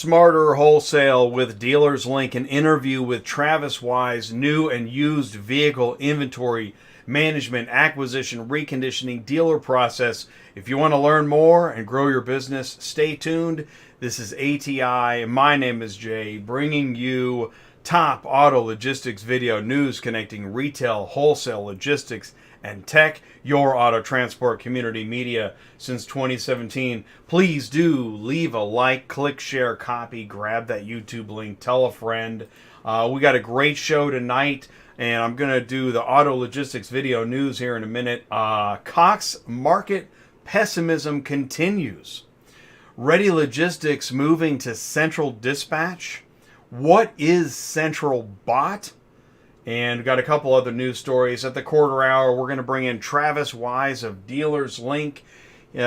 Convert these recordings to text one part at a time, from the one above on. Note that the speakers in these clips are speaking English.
Smarter Wholesale with Dealerslink, an interview with Travis Wise, new and used vehicle inventory management, acquisition, reconditioning, dealer process. If you want to learn more and grow your business, stay tuned. This is ATI. My name is Jay, bringing you top auto logistics video news connecting retail, wholesale, logistics, and tech, your auto transport community media since 2017. Please do leave a like, click, share, copy, grab that YouTube link, tell a friend. We got a great show tonight, and I'm going to do the auto logistics video news here in a minute. Cox market pessimism continues. Ready Logistics moving to central dispatch. What is central bot? And we've got a couple other news stories. At the quarter hour, we're going to bring in Travis Wise of Dealerslink,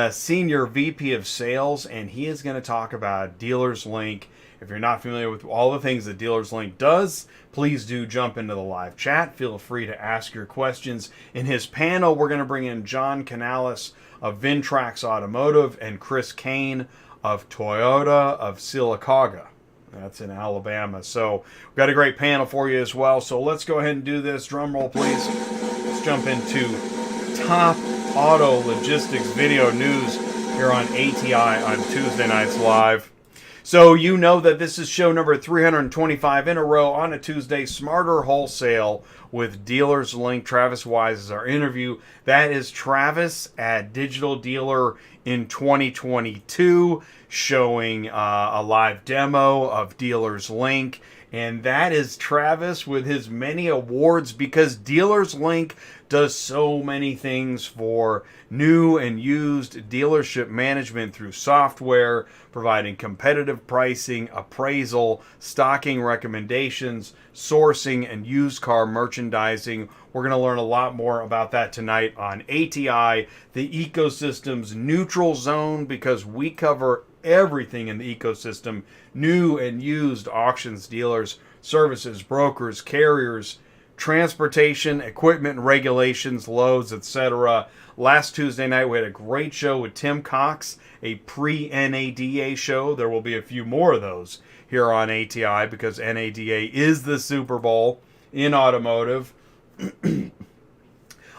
Senior VP of Sales, and he is going to talk about Dealerslink. If you're not familiar with all the things that Dealerslink does, please do jump into the live chat. Feel free to ask your questions. In his panel, we're going to bring in John Canales of VinTraxx Automotive and Chris Cain of Toyota of Sylacauga. That's in Alabama. So we've got a great panel for you as well. So let's go ahead and do this. Drum roll, please. Let's jump into top auto logistics video news here on ATI on Tuesday Nights Live. So you know that this is show number 325 in a row on a Tuesday. Smarter Wholesale with Dealerslink. Travis Wise is our interview. That is Travis at Digital Dealer in 2022, showing a live demo of Dealerslink. And that is Travis with his many awards, because Dealerslink does so many things for new and used dealership management through software, providing competitive pricing, appraisal, stocking recommendations, sourcing, and used car merchandising. We're going to learn a lot more about that tonight on ATI, the ecosystem's neutral zone, because we cover everything in the ecosystem: new and used auctions, dealers, services, brokers, carriers, transportation, equipment, regulations, loads, etc. Last Tuesday night, we had a great show with Tim Cox, a pre-NADA show. There will be a few more of those here on ATI because NADA is the Super Bowl in automotive.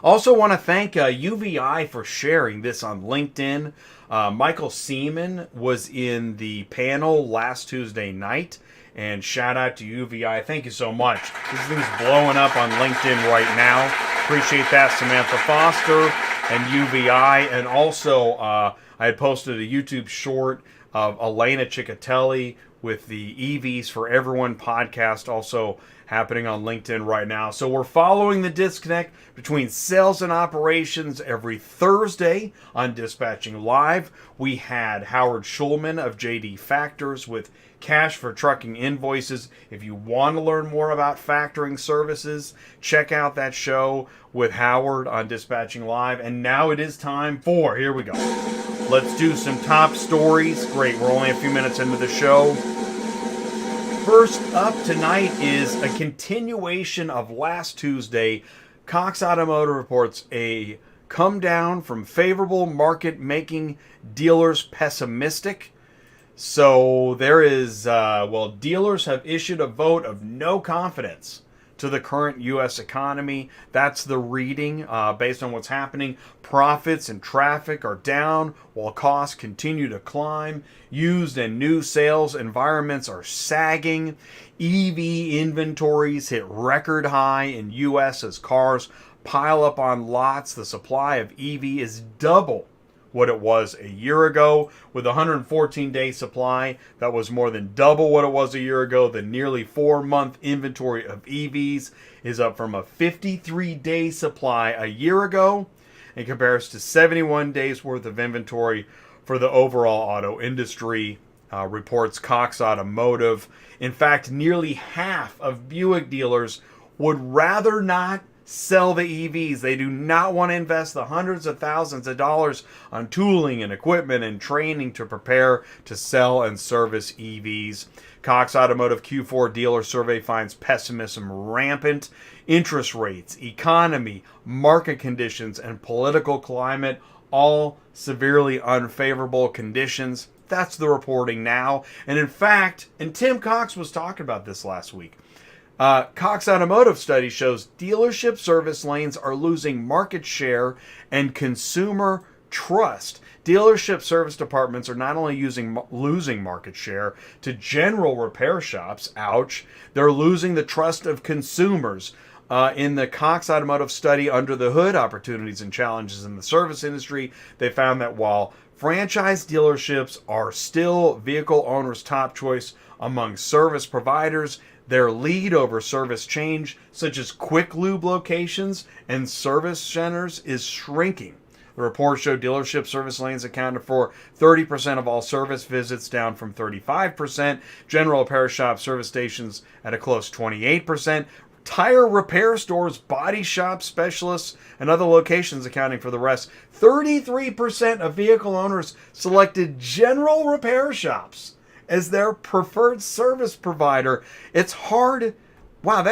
Also want to thank UVI for sharing this on LinkedIn. Michael Seaman was in the panel last Tuesday night, and shout out to UVI. Thank you so much. This thing's blowing up on LinkedIn right now. Appreciate that, Samantha Foster and UVI. And also, I had posted a YouTube short of Elena Ciccatelli with the EVs for Everyone podcast, also happening on LinkedIn right now. So we're following the disconnect between sales and operations every Thursday on Dispatching Live. We had Howard Schulman of JD Factors with Cash for Trucking Invoices. If you want to learn more about factoring services, check out that show with Howard on Dispatching Live. And now it is time for, here we go. Let's do some top stories. Great, we're only a few minutes into the show. First up tonight is a continuation of last Tuesday. Cox Automotive reports a come down from favorable market, making dealers pessimistic. So there is, dealers have issued a vote of no confidence to the current U.S. economy. That's the reading based on what's happening. Profits and traffic are down while costs continue to climb. Used and new sales environments are sagging. EV inventories hit record high in U.S. as cars pile up on lots. The supply of EV is double what it was a year ago. With a 114-day supply, that was more than double what it was a year ago. The nearly 4-month inventory of EVs is up from a 53-day supply a year ago and compares to 71 days worth of inventory for the overall auto industry, reports Cox Automotive. In fact, nearly half of Buick dealers would rather not sell the EVs. They do not want to invest the hundreds of thousands of dollars on tooling and equipment and training to prepare to sell and service EVs. Cox Automotive Q4 dealer survey finds pessimism rampant. Interest rates, economy, market conditions, and political climate all severely unfavorable conditions. That's the reporting now. And in fact, and Tim Cox was talking about this last week. Cox Automotive study shows dealership service lanes are losing market share and consumer trust. Dealership service departments are not only losing market share to general repair shops, ouch, they're losing the trust of consumers. In the Cox Automotive study, Under the Hood, Opportunities and Challenges in the Service Industry, they found that while franchise dealerships are still vehicle owners' top choice among service providers, their lead over service change, such as quick lube locations and service centers, is shrinking. The report showed dealership service lanes accounted for 30% of all service visits, down from 35%. General repair shop service stations at a close 28%. Tire repair stores, body shop specialists, and other locations accounting for the rest. 33% of vehicle owners selected general repair shops as their preferred service provider. It's hard. Wow,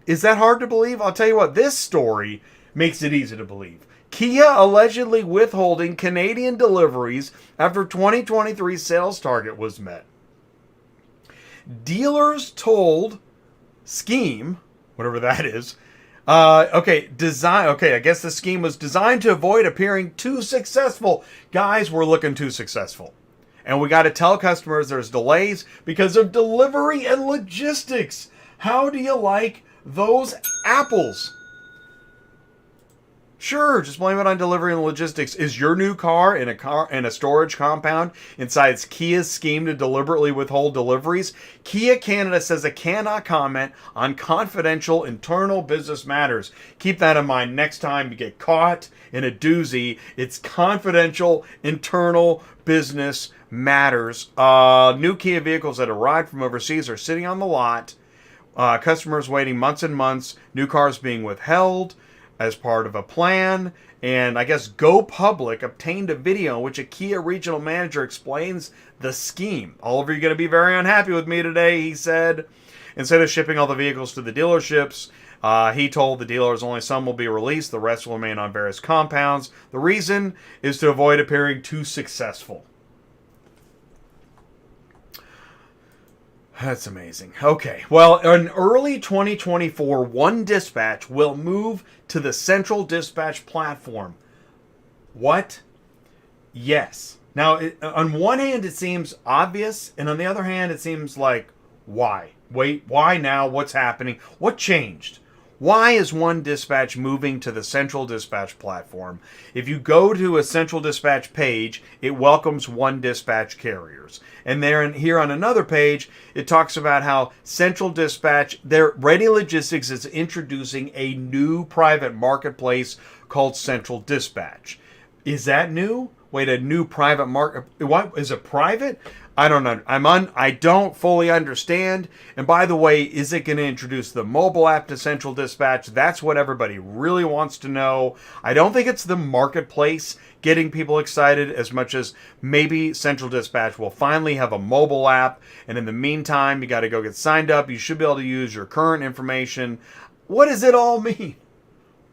is that hard to believe? I'll tell you what, this story makes it easy to believe. Kia allegedly withholding Canadian deliveries after 2023 sales target was met. Dealers told Scheme, whatever that is, I guess the scheme was designed to avoid appearing too successful. Guys, we're looking too successful. And we got to tell customers there's delays because of delivery and logistics. How do you like those apples? Sure, just blame it on delivery and logistics. Is your new car in a storage compound inside Kia's scheme to deliberately withhold deliveries? Kia Canada says it cannot comment on confidential internal business matters. Keep that in mind next time you get caught in a doozy. It's confidential internal business matters. New Kia vehicles that arrived from overseas are sitting on the lot. Customers waiting months and months. New cars being withheld as part of a plan. And I guess Go Public obtained a video in which a Kia regional manager explains the scheme. Oliver, you're going to be very unhappy with me today, he said. Instead of shipping all the vehicles to the dealerships, he told the dealers only some will be released, the rest will remain on various compounds. The reason is to avoid appearing too successful. That's amazing. Okay, well, in early 2024, One Dispatch will move to the central dispatch platform. What? Yes. Now, on one hand, it seems obvious, and on the other hand, it seems like, why? Wait, why now? What's happening? What changed? Why is One Dispatch moving to the Central Dispatch platform? If you go to a Central Dispatch page, it welcomes One Dispatch carriers. And here on another page, it talks about how Central Dispatch, their Ready Logistics is introducing a new private marketplace called Central Dispatch. Is that new? Wait, a new private market? What is it private? I don't know. I don't fully understand. And by the way, is it going to introduce the mobile app to Central Dispatch? That's what everybody really wants to know. I don't think it's the marketplace getting people excited as much as maybe Central Dispatch will finally have a mobile app. And in the meantime, you got to go get signed up. You should be able to use your current information. What does it all mean?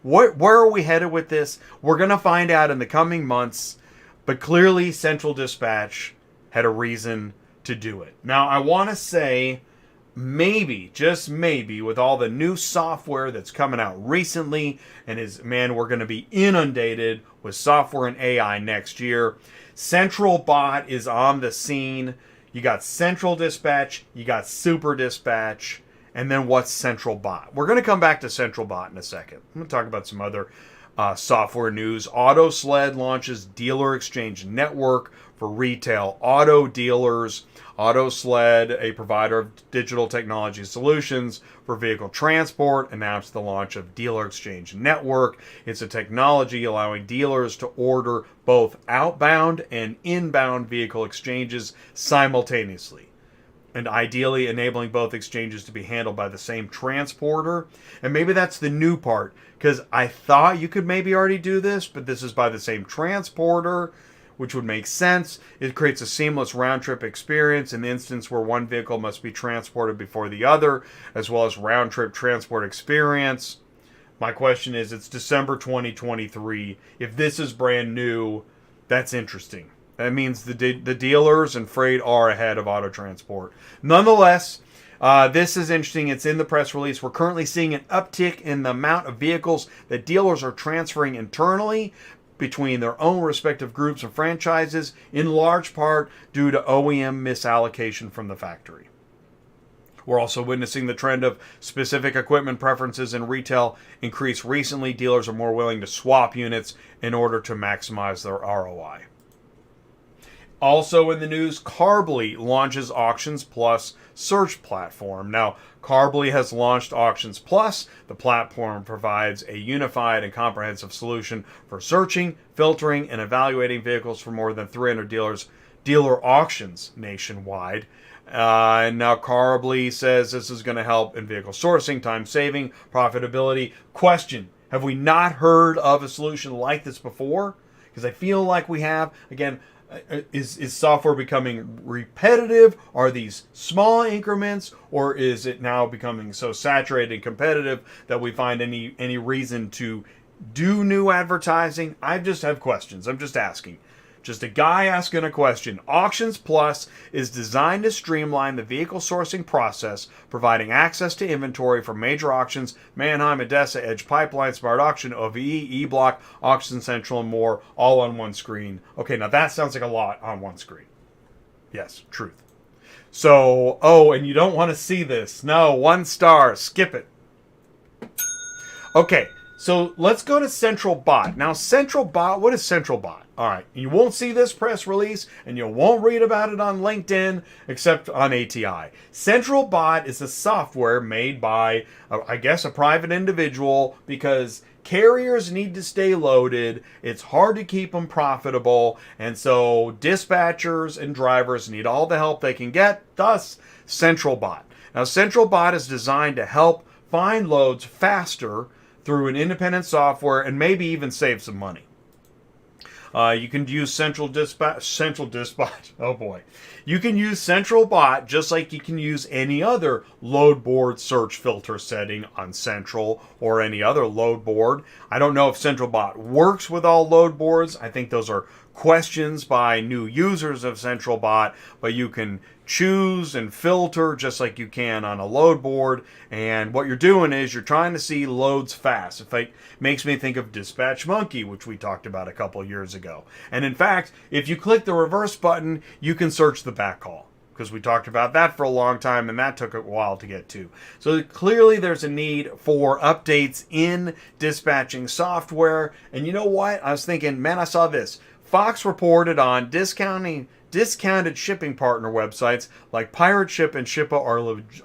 Where are we headed with this? We're going to find out in the coming months. But clearly, Central Dispatch had a reason to do it. Now, I want to say, maybe, just maybe, with all the new software that's coming out recently, and we're going to be inundated with software and AI next year. Central Bot is on the scene. You got Central Dispatch, you got Super Dispatch, and then what's Central Bot? We're going to come back to Central Bot in a second. I'm going to talk about some other software news. Autosled launches dealer exchange network for retail auto dealers. Autosled, a provider of digital technology solutions for vehicle transport, announced the launch of Dealer Exchange Network. It's a technology allowing dealers to order both outbound and inbound vehicle exchanges simultaneously, and ideally enabling both exchanges to be handled by the same transporter. And maybe that's the new part, because I thought you could maybe already do this, but this is by the same transporter, which would make sense. It creates a seamless round-trip experience in the instance where one vehicle must be transported before the other, as well as round-trip transport experience. My question is, it's December 2023. If this is brand new, that's interesting. That means the dealers and freight are ahead of auto transport. Nonetheless, this is interesting. It's in the press release. We're currently seeing an uptick in the amount of vehicles that dealers are transferring internally between their own respective groups and franchises, in large part due to OEM misallocation from the factory. We're also witnessing the trend of specific equipment preferences in retail increase recently. Dealers are more willing to swap units in order to maximize their ROI. Also in the news, Carbly launches Auctions Plus search platform. Now, Carbly has launched Auctions Plus. The platform provides a unified and comprehensive solution for searching, filtering, and evaluating vehicles for more than 300 dealer auctions nationwide. And now Carbly says this is going to help in vehicle sourcing, time saving, profitability. Question: have we not heard of a solution like this before? Because I feel like we have. Again, is software becoming repetitive? Are these small increments, or is it now becoming so saturated and competitive that we find any reason to do new advertising? I just have questions. I'm just asking. Just a guy asking a question. Auctions Plus is designed to streamline the vehicle sourcing process, providing access to inventory from major auctions, Manheim, Odessa, Edge Pipeline, Smart Auction, OVE, eBlock, Auction Central, and more, all on one screen. Okay, now that sounds like a lot on one screen. Yes, truth. So, and you don't want to see this. No, 1 star. Skip it. Okay, so let's go to Central Bot. Now, Central Bot, what is Central Bot? All right, you won't see this press release, and you won't read about it on LinkedIn, except on ATI. Central Bot is a software made by, I guess, a private individual, because carriers need to stay loaded. It's hard to keep them profitable, and so dispatchers and drivers need all the help they can get, thus Central Bot. Now, Central Bot is designed to help find loads faster through an independent software and maybe even save some money. You can use Central Dispatch. Oh boy. You can use Central Bot just like you can use any other load board search filter setting on Central or any other load board. I don't know if Central Bot works with all load boards. I think those are questions by new users of Central Bot, but you can choose and filter just like you can on a load board. And what you're doing is you're trying to see loads fast. In fact, it makes me think of Dispatch Monkey, which we talked about a couple years ago. And in fact, if you click the reverse button, you can search the backhaul, because we talked about that for a long time and that took a while to get to. So clearly there's a need for updates in dispatching software. And you know what? I was thinking, man, I saw this. Fox reported on discounted shipping partner websites like Pirate Ship and Shippa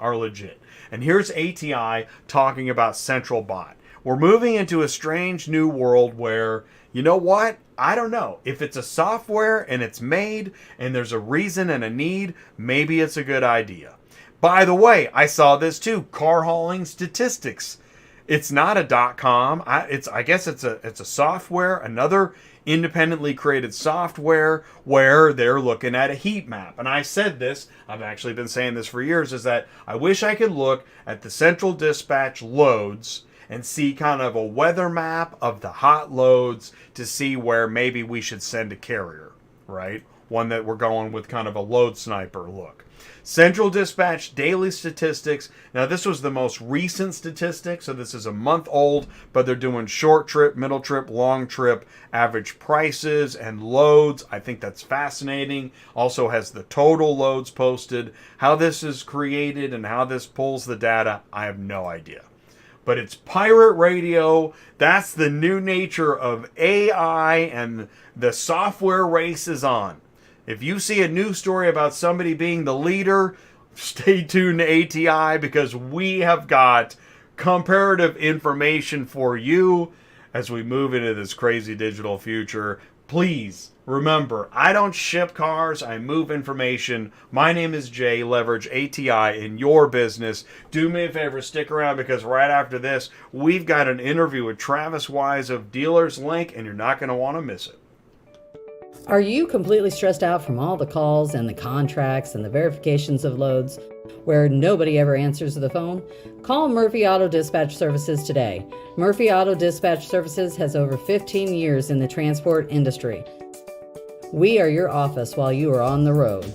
are legit. And here's ATI talking about Central Bot. We're moving into a strange new world where, you know what? I don't know. If it's a software and it's made and there's a reason and a need, maybe it's a good idea. By the way, I saw this too. Car hauling statistics. It's not a .com. I guess it's a software, another independently created software where they're looking at a heat map. And I said this, I've actually been saying this for years, is that I wish I could look at the Central Dispatch loads and see kind of a weather map of the hot loads to see where maybe we should send a carrier, right? One that we're going with kind of a load sniper look. Central Dispatch daily statistics. Now, this was the most recent statistic, so this is a month old, but they're doing short trip, middle trip, long trip, average prices and loads. I think that's fascinating. Also has the total loads posted. How this is created and how this pulls the data, I have no idea. But it's pirate radio. That's the new nature of AI, and the software race is on. If you see a news story about somebody being the leader, stay tuned to ATI, because we have got comparative information for you as we move into this crazy digital future. Please remember, I don't ship cars, I move information. My name is Jay. Leverage ATI in your business. Do me a favor, stick around, because right after this, we've got an interview with Travis Wise of Dealerslink, and you're not going to want to miss it. Are you completely stressed out from all the calls and the contracts and the verifications of loads where nobody ever answers the phone? Call Murphy Auto Dispatch Services today. Murphy Auto Dispatch Services has over 15 years in the transport industry. We are your office while you are on the road.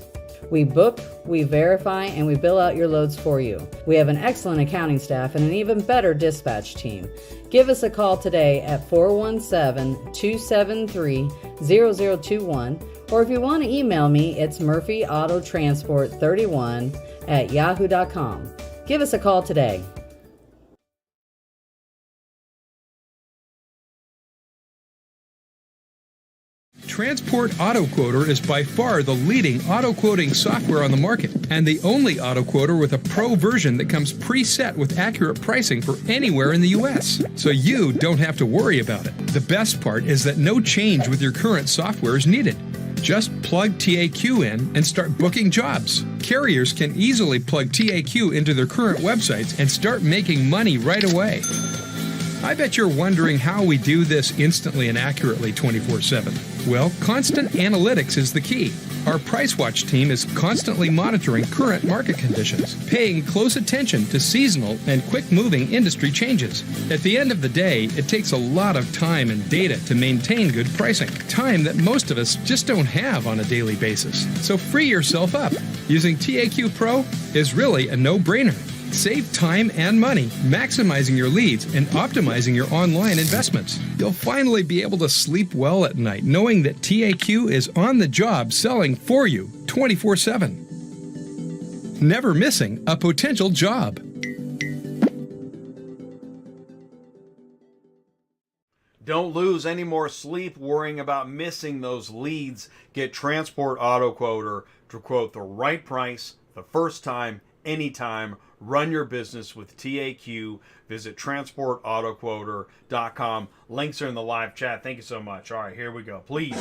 We book, we verify, and we bill out your loads for you. We have an excellent accounting staff and an even better dispatch team. Give us a call today at 417-273-0021, or if you want to email me, it's murphyautotransport31@yahoo.com. Give us a call today. Transport Auto Quoter is by far the leading auto quoting software on the market, and the only auto quoter with a pro version that comes preset with accurate pricing for anywhere in the U.S., so you don't have to worry about it. The best part is that no change with your current software is needed. Just plug TAQ in and start booking jobs. Carriers can easily plug TAQ into their current websites and start making money right away. I bet you're wondering how we do this instantly and accurately 24/7. Well, constant analytics is the key. Our Price Watch team is constantly monitoring current market conditions, paying close attention to seasonal and quick-moving industry changes. At the end of the day, it takes a lot of time and data to maintain good pricing, time that most of us just don't have on a daily basis. So free yourself up. Using TAQ Pro is really a no-brainer. Save time and money, maximizing your leads and optimizing your online investments. You'll finally be able to sleep well at night knowing that TAQ is on the job selling for you 24/7. Never missing a potential job. Don't lose any more sleep worrying about missing those leads. Get Transport Auto Quoter to quote the right price the first time, anytime. Run your business with TAQ. Visit transportautoquoter.com. Links are in the live chat. Thank you so much. All right, here we go. Please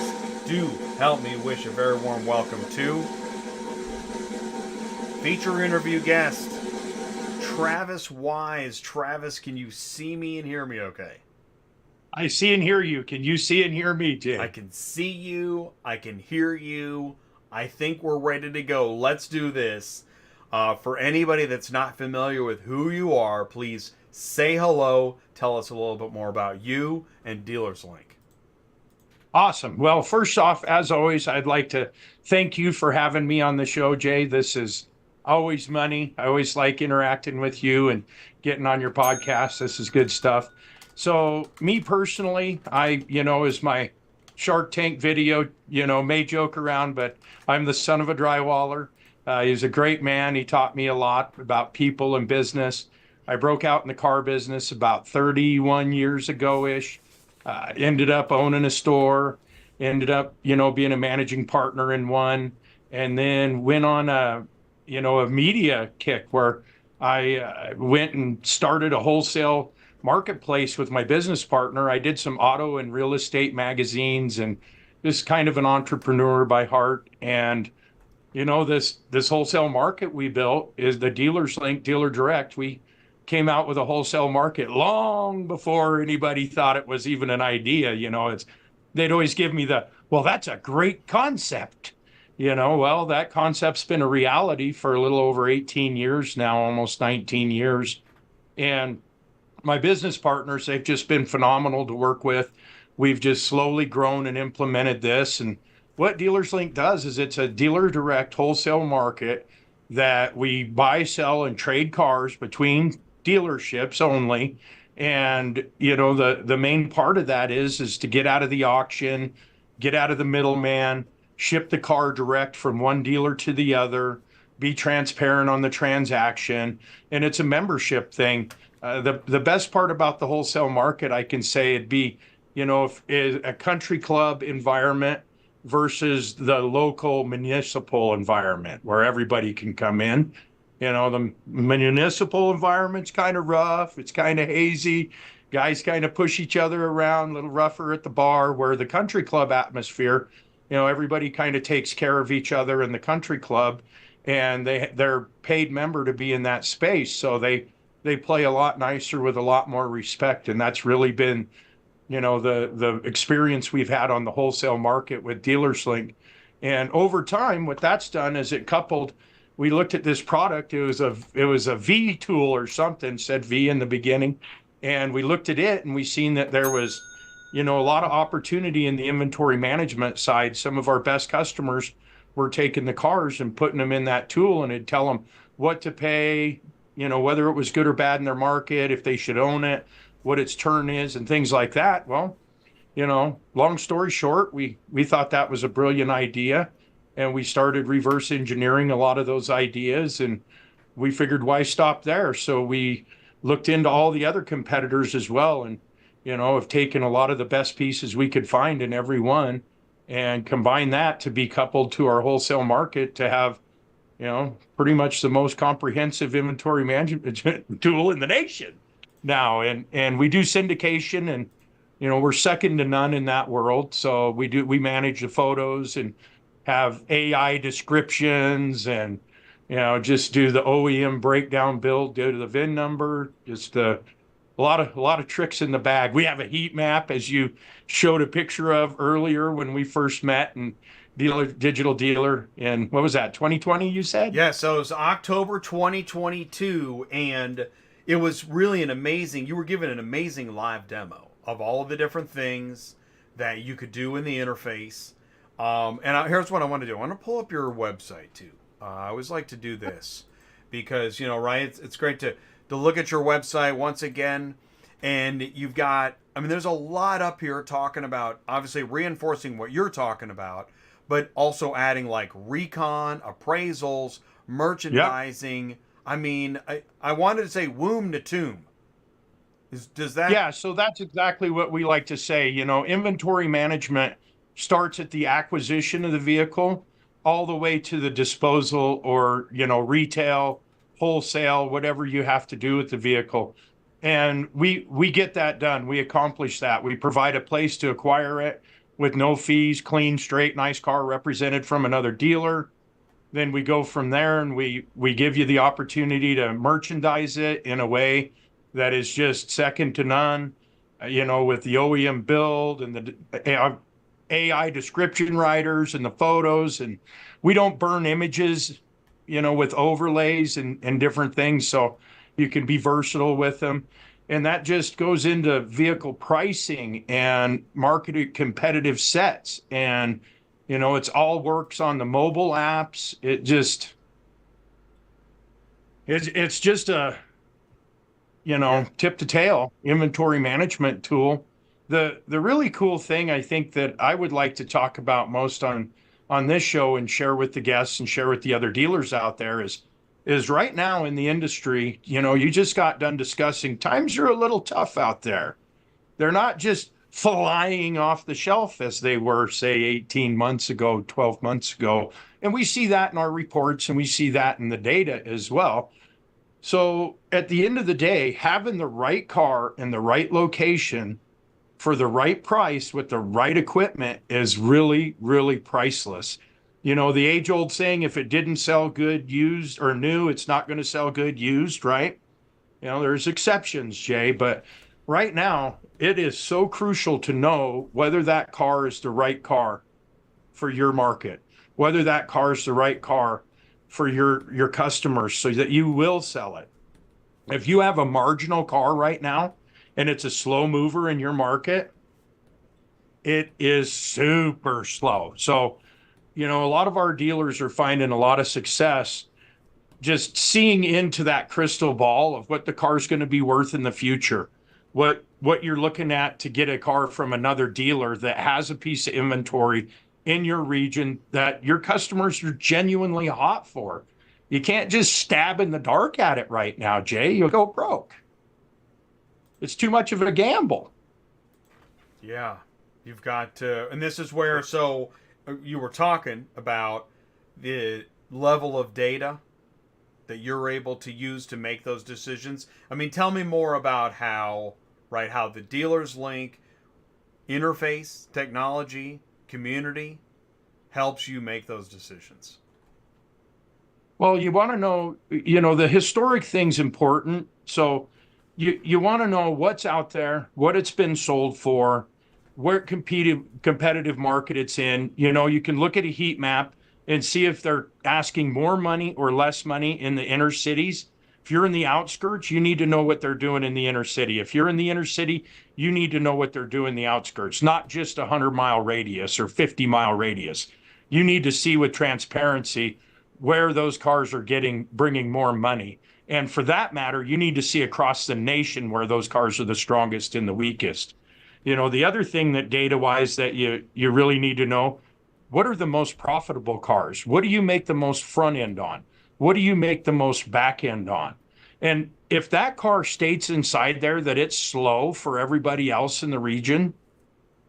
do help me wish a very warm welcome to feature interview guest, Travis Wise. Travis, can you see me and hear me okay? I see and hear you. Can you see and hear me, Jay? I can see you. I can hear you. I think we're ready to go. Let's do this. For anybody that's not familiar with who you are, please say hello. Tell us a little bit more about you and Dealerslink. Awesome. Well, first off, as always, I'd like to thank you for having me on the show, Jay. This is always money. I always like interacting with you and getting on your podcast. This is good stuff. So me personally, as my Shark Tank video, may joke around, but I'm the son of a drywaller. He was a great man. He taught me a lot about people and business. I broke out in the car business about 31 years ago-ish. Ended up owning a store, ended up, being a managing partner in one, and then went on a media kick where I went and started a wholesale marketplace with my business partner. I did some auto and real estate magazines and just kind of an entrepreneur by heart. And this wholesale market we built is the Dealerslink Dealer Direct. We came out with a wholesale market long before anybody thought it was even an idea. They'd always give me well, that's a great concept. Well, that concept's been a reality for a little over 18 years now, almost 19 years. And my business partners, they've just been phenomenal to work with. We've just slowly grown and implemented this. And what Dealerslink does is it's a dealer direct wholesale market that we buy, sell, and trade cars between dealerships only. And, the main part of that is to get out of the auction, get out of the middleman, ship the car direct from one dealer to the other, be transparent on the transaction. And it's a membership thing. The best part about the wholesale market, I can say it'd be, if a country club environment versus the local municipal environment where everybody can come in. The municipal environment's kind of rough. It's kind of hazy. Guys kind of push each other around, a little rougher at the bar, where the country club atmosphere, everybody kind of takes care of each other in the country club, and they're paid member to be in that space. So they play a lot nicer with a lot more respect. And that's really been the experience we've had on the wholesale market with Dealerslink. And over time, what that's done is we looked at this product. It was a V tool or something, said V in the beginning. And we looked at it and we seen that there was, a lot of opportunity in the inventory management side. Some of our best customers were taking the cars and putting them in that tool, and it'd tell them what to pay, whether it was good or bad in their market, if they should own it, what its turn is, and things like that. Well, long story short, we thought that was a brilliant idea, and we started reverse engineering a lot of those ideas, and we figured why stop there? So we looked into all the other competitors as well, and have taken a lot of the best pieces we could find in every one and combine that to be coupled to our wholesale market to have, pretty much the most comprehensive inventory management tool in the nation now. And we do syndication, and, we're second to none in that world. So we manage the photos and have AI descriptions and, just do the OEM breakdown build, go to the VIN number, just a lot of tricks in the bag. We have a heat map, as you showed a picture of earlier when we first met, and digital dealer in, what was that, 2020 you said? Yeah, so it was October 2022, and it was really you were given an amazing live demo of all of the different things that you could do in the interface. Here's what I want to do. I want to pull up your website too. I always like to do this because, right, it's great to look at your website once again, and you've got, there's a lot up here talking about, obviously, reinforcing what you're talking about, but also adding like recon, appraisals, merchandising. Yep. I wanted to say womb to tomb. Does that? Yeah, so that's exactly what we like to say. Inventory management starts at the acquisition of the vehicle all the way to the disposal or, retail, wholesale, whatever you have to do with the vehicle. And we get that done. We accomplish that. We provide a place to acquire it with no fees, clean, straight, nice car represented from another dealer. Then we go from there, and we give you the opportunity to merchandise it in a way that is just second to none, with the OEM build and the AI description writers and the photos. And we don't burn images, with overlays and different things. So you can be versatile with them. And that just goes into vehicle pricing and marketed competitive sets. And, it's all works on the mobile apps. It's just a, tip to tail inventory management tool. The really cool thing I think that I would like to talk about most on this show and share with the guests and share with the other dealers out there is right now in the industry, you just got done discussing times are a little tough out there. They're not just flying off the shelf as they were, say, 18 months ago, 12 months ago. And we see that in our reports, and we see that in the data as well. So at the end of the day, having the right car in the right location for the right price with the right equipment is really, really priceless. The age-old saying, if it didn't sell good used or new, it's not going to sell good used, right? There's exceptions, Jay, but right now, it is so crucial to know whether that car is the right car for your market, whether that car is the right car for your customers so that you will sell it. If you have a marginal car right now and it's a slow mover in your market, it is super slow. So, a lot of our dealers are finding a lot of success just seeing into that crystal ball of what the car's going to be worth in the future, what you're looking at to get a car from another dealer that has a piece of inventory in your region that your customers are genuinely hot for. You can't just stab in the dark at it right now, Jay. You'll go broke. It's too much of a gamble. Yeah, you've got to, and this is where, so you were talking about the level of data that you're able to use to make those decisions. Tell me more about how the Dealerslink interface, technology, community helps you make those decisions. Well, you want to know, the historic thing's important. So you want to know what's out there, what it's been sold for, where competitive market it's in. You can look at a heat map and see if they're asking more money or less money in the inner cities If you're in the outskirts, you need to know what they're doing in the inner city. If you're in the inner city, you need to know what they're doing in the outskirts, not just a 100-mile radius or 50-mile radius. You need to see with transparency where those cars are bringing more money. And for that matter, you need to see across the nation where those cars are the strongest and the weakest. The other thing that data-wise that you really need to know, what are the most profitable cars? What do you make the most front end on? What do you make the most back end on? And if that car states inside there that it's slow for everybody else in the region,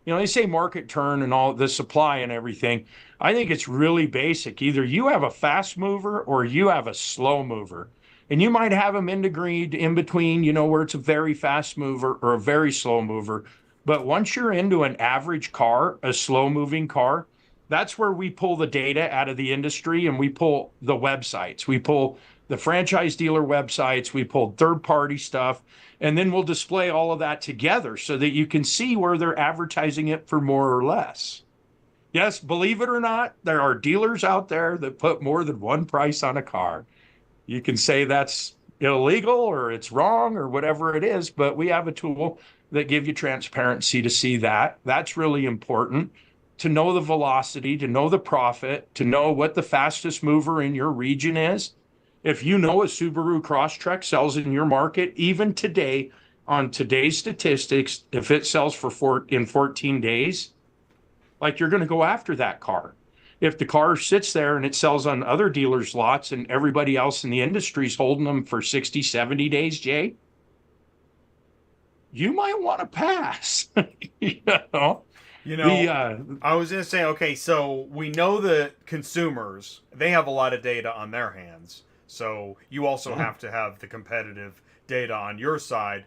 they say market turn and all the supply and everything. I think it's really basic. Either you have a fast mover or you have a slow mover. And you might have them integrated in between, where it's a very fast mover or a very slow mover. But once you're into an average car, a slow moving car, that's where we pull the data out of the industry and we pull the websites. We pull the franchise dealer websites, we pull third-party stuff, and then we'll display all of that together so that you can see where they're advertising it for more or less. Yes, believe it or not, there are dealers out there that put more than one price on a car. You can say that's illegal or it's wrong or whatever it is, but we have a tool that gives you transparency to see that. That's really important. To know the velocity, to know the profit, to know what the fastest mover in your region is. If you know a Subaru Crosstrek sells in your market, even today, on today's statistics, if it sells in 14 days, like you're going to go after that car. If the car sits there and it sells on other dealers' lots and everybody else in the industry is holding them for 60, 70 days, Jay, you might want to pass. I was going to say, okay, so we know that consumers, they have a lot of data on their hands. So you also have to have the competitive data on your side.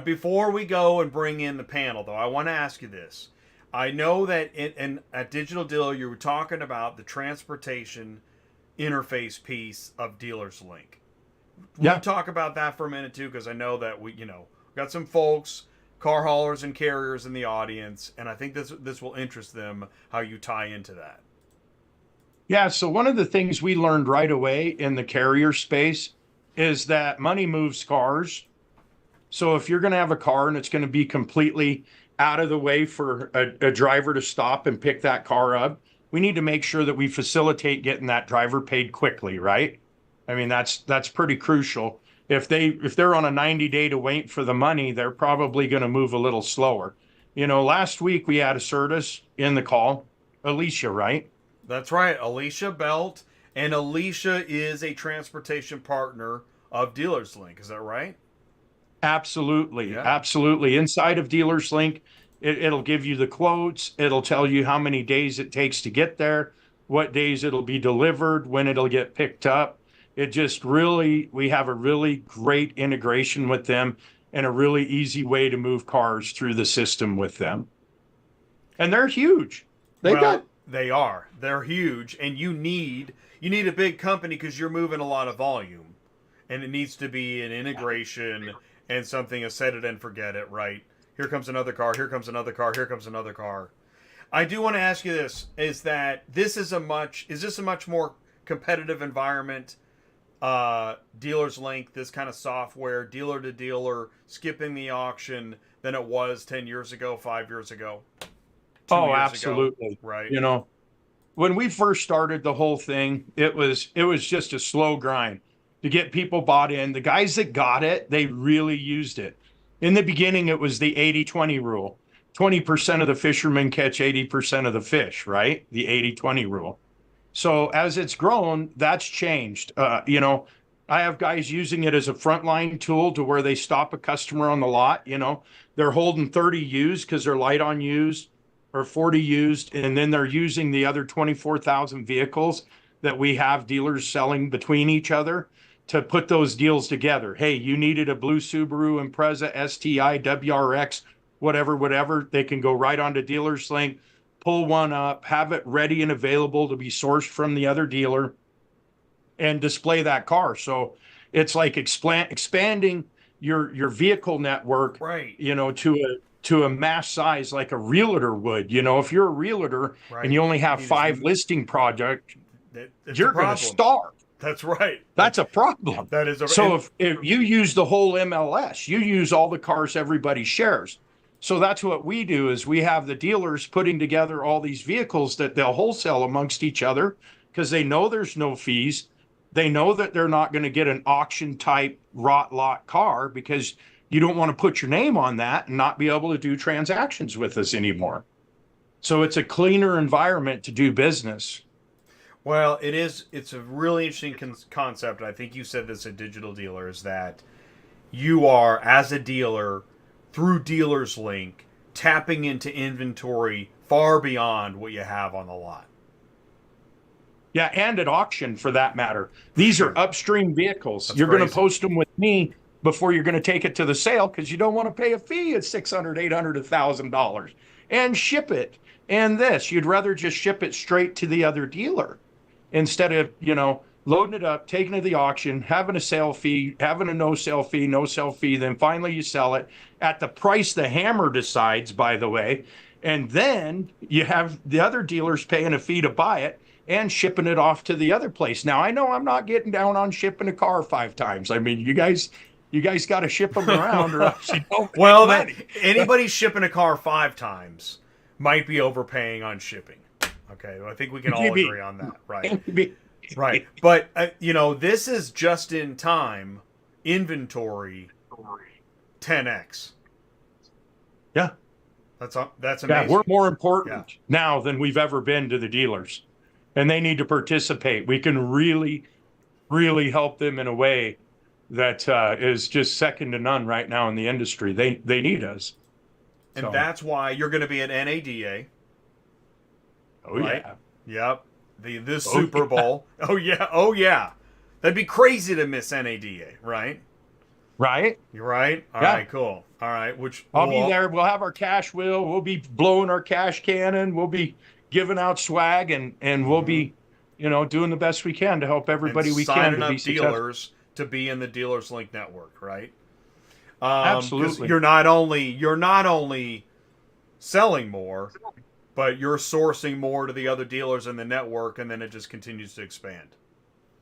Before we go and bring in the panel, though, I want to ask you this. I know that at Digital Dealer, you were talking about the transportation interface piece of Dealerslink. We'll talk about that for a minute, too, because I know that we got some folks, car haulers and carriers in the audience, and I think this will interest them how you tie into that. Yeah, so one of the things we learned right away in the carrier space is that money moves cars. So if you're going to have a car and it's going to be completely out of the way for a driver to stop and pick that car up, we need to make sure that we facilitate getting that driver paid quickly, right? I mean, that's pretty crucial. If they're on a 90-day to wait for the money, they're probably going to move a little slower. Last week we had a Certus in the call, Alicia, right? That's right, Alicia Belt, and Alicia is a transportation partner of Dealerslink. Is that right? Absolutely, absolutely. Inside of Dealerslink, it'll give you the quotes. It'll tell you how many days it takes to get there, what days it'll be delivered, when it'll get picked up. We have a really great integration with them and a really easy way to move cars through the system with them. And they're huge. They are. They're huge, and you need a big company because you're moving a lot of volume, and it needs to be an integration and something a set it and forget it. Right? Here comes another car. Here comes another car. Here comes another car. I do want to ask you this: is this a much more competitive environment? Dealerslink, this kind of software, dealer to dealer, skipping the auction than it was 10 years ago, 5 years ago. Oh, absolutely. Ago, right. When we first started the whole thing, it was just a slow grind to get people bought in. The guys that got it, they really used it. In the beginning, it was the 80-20 rule. 20% of the fishermen catch 80% of the fish, right? The 80-20 rule. So as it's grown, that's changed. I have guys using it as a frontline tool to where they stop a customer on the lot. They're holding 30 used because they're light on used, or 40 used, and then they're using the other 24,000 vehicles that we have dealers selling between each other to put those deals together. Hey, you needed a blue Subaru Impreza STI WRX, whatever. They can go right onto Dealerslink, pull one up, have it ready and available to be sourced from the other dealer, and display that car. So it's like expanding your vehicle network, right? To a mass size like a realtor would. If you're a realtor and you only have 5 listing projects, you're going to starve. That's right. That's a problem. That is so if you use the whole MLS, you use all the cars everybody shares. So that's what we do is we have the dealers putting together all these vehicles that they'll wholesale amongst each other because they know there's no fees. They know that they're not going to get an auction type rot lot car because you don't want to put your name on that and not be able to do transactions with us anymore. So it's a cleaner environment to do business. Well, it is. It's a really interesting concept. I think you said this at Digital Dealers, that you are, as a dealer, through Dealerslink, tapping into inventory far beyond what you have on the lot. Yeah, and at auction for that matter. These are upstream vehicles. That's you're going to crazy. post them with me before you're going to take it to the sale because you don't want to pay a fee at $600, $800, $1,000 and ship it. And this, you'd rather just ship it straight to the other dealer instead of, loading it up, taking it to the auction, having a sale fee, having a no sale fee, then finally you sell it at the price the hammer decides, by the way. And then you have the other dealers paying a fee to buy it and shipping it off to the other place. Now, I know I'm not getting down on shipping a car 5 times. I mean, you guys got to ship them around or else you don't make Well, money. Anybody shipping a car 5 times might be overpaying on shipping. Okay, well, I think we can all agree on that, right? Right. But, this is just in time inventory 10x. Yeah. That's amazing. Yeah, we're more important now than we've ever been to the dealers. And they need to participate. We can really, really help them in a way that is just second to none right now in the industry. They need us. And that's why you're going to be at NADA. Oh, right? Yeah. Yep. This Super Bowl. Oh, yeah. Oh, yeah. That'd be crazy to miss NADA, right? Right? You're right? All right, cool. All right. I'll be there. We'll have our cash wheel. We'll be blowing our cash cannon. We'll be giving out swag, and we'll be, doing the best we can to help everybody we can signing to up be successful. dealers to be in the Dealerslink network, right? Absolutely. You're not only selling more, but you're sourcing more to the other dealers in the network, and then it just continues to expand.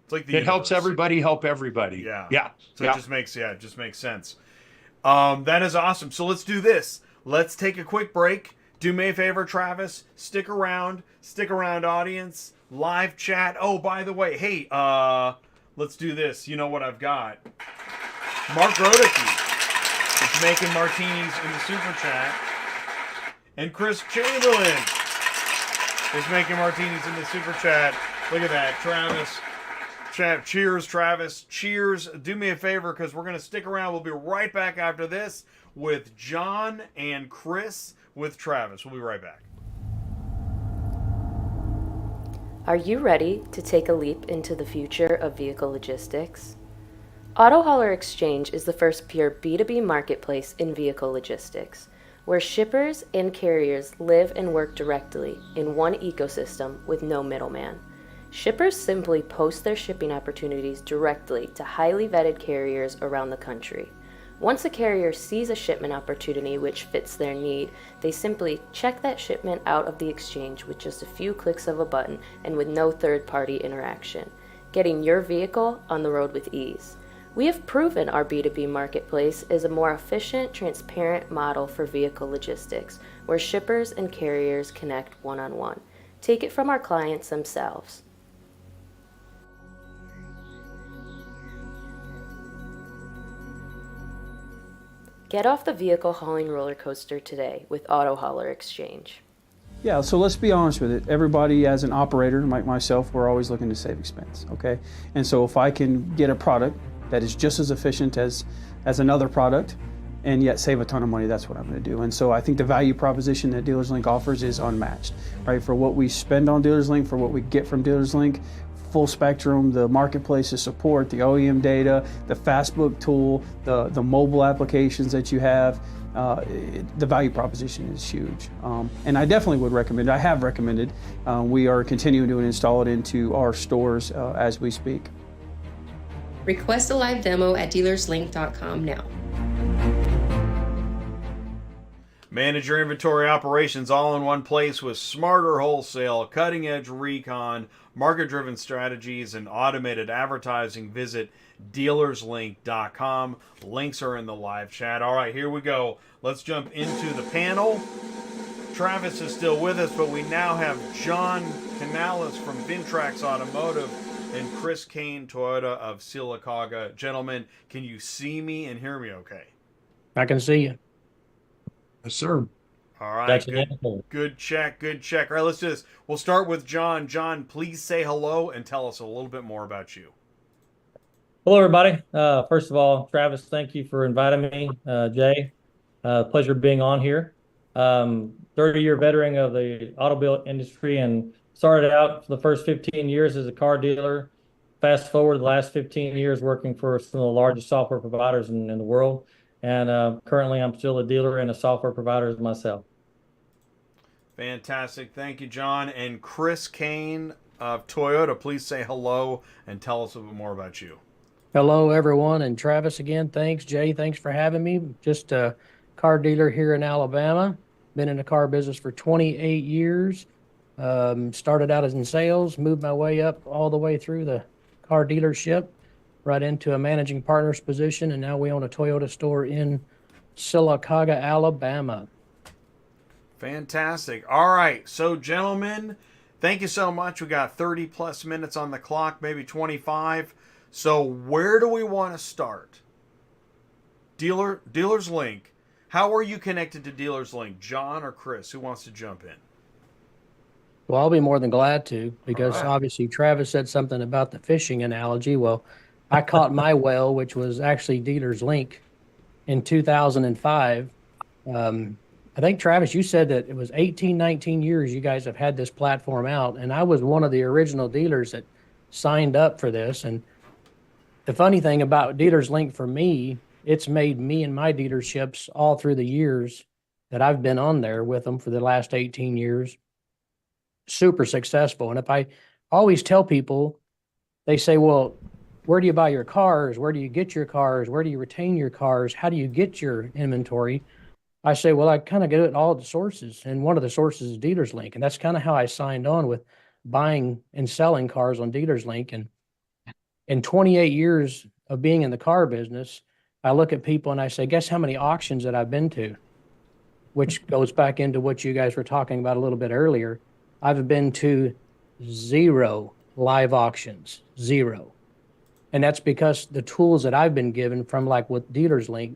It's like it helps everybody help everybody. Yeah. Yeah. So it just makes sense. That is awesome. So let's do this. Let's take a quick break. Do me a favor, Travis. Stick around, audience. Live chat. Oh, by the way, hey, let's do this. You know what I've got? Mark Rodeke is making martinis in the super chat. And Chris Chamberlain is making martinis in the super chat. Look at that. Travis. Cheers, Travis. Cheers. Do me a favor because we're going to stick around. We'll be right back after this with John and Chris with Travis. We'll be right back. Are you ready to take a leap into the future of vehicle logistics? Auto Hauler Exchange is the first pure B2B marketplace in vehicle logistics, where shippers and carriers live and work directly in one ecosystem with no middleman. Shippers simply post their shipping opportunities directly to highly vetted carriers around the country. Once a carrier sees a shipment opportunity which fits their need, they simply check that shipment out of the exchange with just a few clicks of a button and with no third-party interaction, getting your vehicle on the road with ease. We have proven our B2B marketplace is a more efficient, transparent model for vehicle logistics, where shippers and carriers connect one-on-one. Take it from our clients themselves. Get off the vehicle hauling roller coaster today with Auto Hauler Exchange. Yeah, so let's be honest with it. Everybody, as an operator, like myself, we're always looking to save expense, okay? And so if I can get a product that is just as efficient as another product and yet save a ton of money, that's what I'm going to do. And so I think the value proposition that Dealerslink offers is unmatched, right? For what we spend on Dealerslink, for what we get from Dealerslink, full spectrum, the marketplace's support, the OEM data, the Fastbook tool, the mobile applications that you have, the value proposition is huge. And I definitely would recommend, I have recommended, we are continuing to install it into our stores as we speak. Request a live demo at dealerslink.com now. Manage your inventory operations all in one place with smarter wholesale, cutting-edge recon, market-driven strategies, and automated advertising. Visit dealerslink.com. Links are in the live chat. All right, here we go. Let's jump into the panel. Travis is still with us, but we now have John Canales from VinTraxx Automotive and Chris Cain, Toyota of Sylacauga. Gentlemen, can you see me and hear me okay? I can see you. Yes, sir. All right, That's good check. All right, let's do this. We'll start with John. John, please say hello and tell us a little bit more about you. Hello, everybody. First of all, Travis, thank you for inviting me. Jay, pleasure being on here. 30-year veteran of the automobile industry and started out for the first 15 years as a car dealer. Fast forward the last 15 years working for some of the largest software providers in the world. And currently I'm still a dealer and a software provider myself. Fantastic. Thank you, John. And Chris Cain of Toyota, please say hello and tell us a bit more about you. Hello, everyone. And Travis, again, thanks. Jay, thanks for having me. Just a car dealer here in Alabama. Been in the car business for 28 years. Started out as in sales, moved my way up all the way through the car dealership, right into a managing partner's position. And now we own a Toyota store in Sylacauga, Alabama. Fantastic. All right. So, gentlemen, thank you so much. We got 30 plus minutes on the clock, maybe 25. So where do we want to start? Dealerslink. How are you connected to Dealerslink? John or Chris? Who wants to jump in? Well, I'll be more than glad to, because obviously Travis said something about the fishing analogy. Well, I caught my whale, which was actually Dealerslink in 2005. I think, Travis, you said that it was 18, 19 years you guys have had this platform out, and I was one of the original dealers that signed up for this. And the funny thing about Dealerslink for me, it's made me and my dealerships all through the years that I've been on there with them for the last 18 years, super successful. And if I always tell people, they say, well, where do you buy your cars? Where do you get your cars? Where do you retain your cars? How do you get your inventory? I say, well, I kind of get it at all the sources. And one of the sources is Dealerslink. And that's kind of how I signed on with buying and selling cars on Dealerslink. And in 28 years of being in the car business, I look at people and I say, guess how many auctions that I've been to? Which goes back into what you guys were talking about a little bit earlier. I've been to 0 live auctions, 0. And that's because the tools that I've been given from, like with Dealerslink,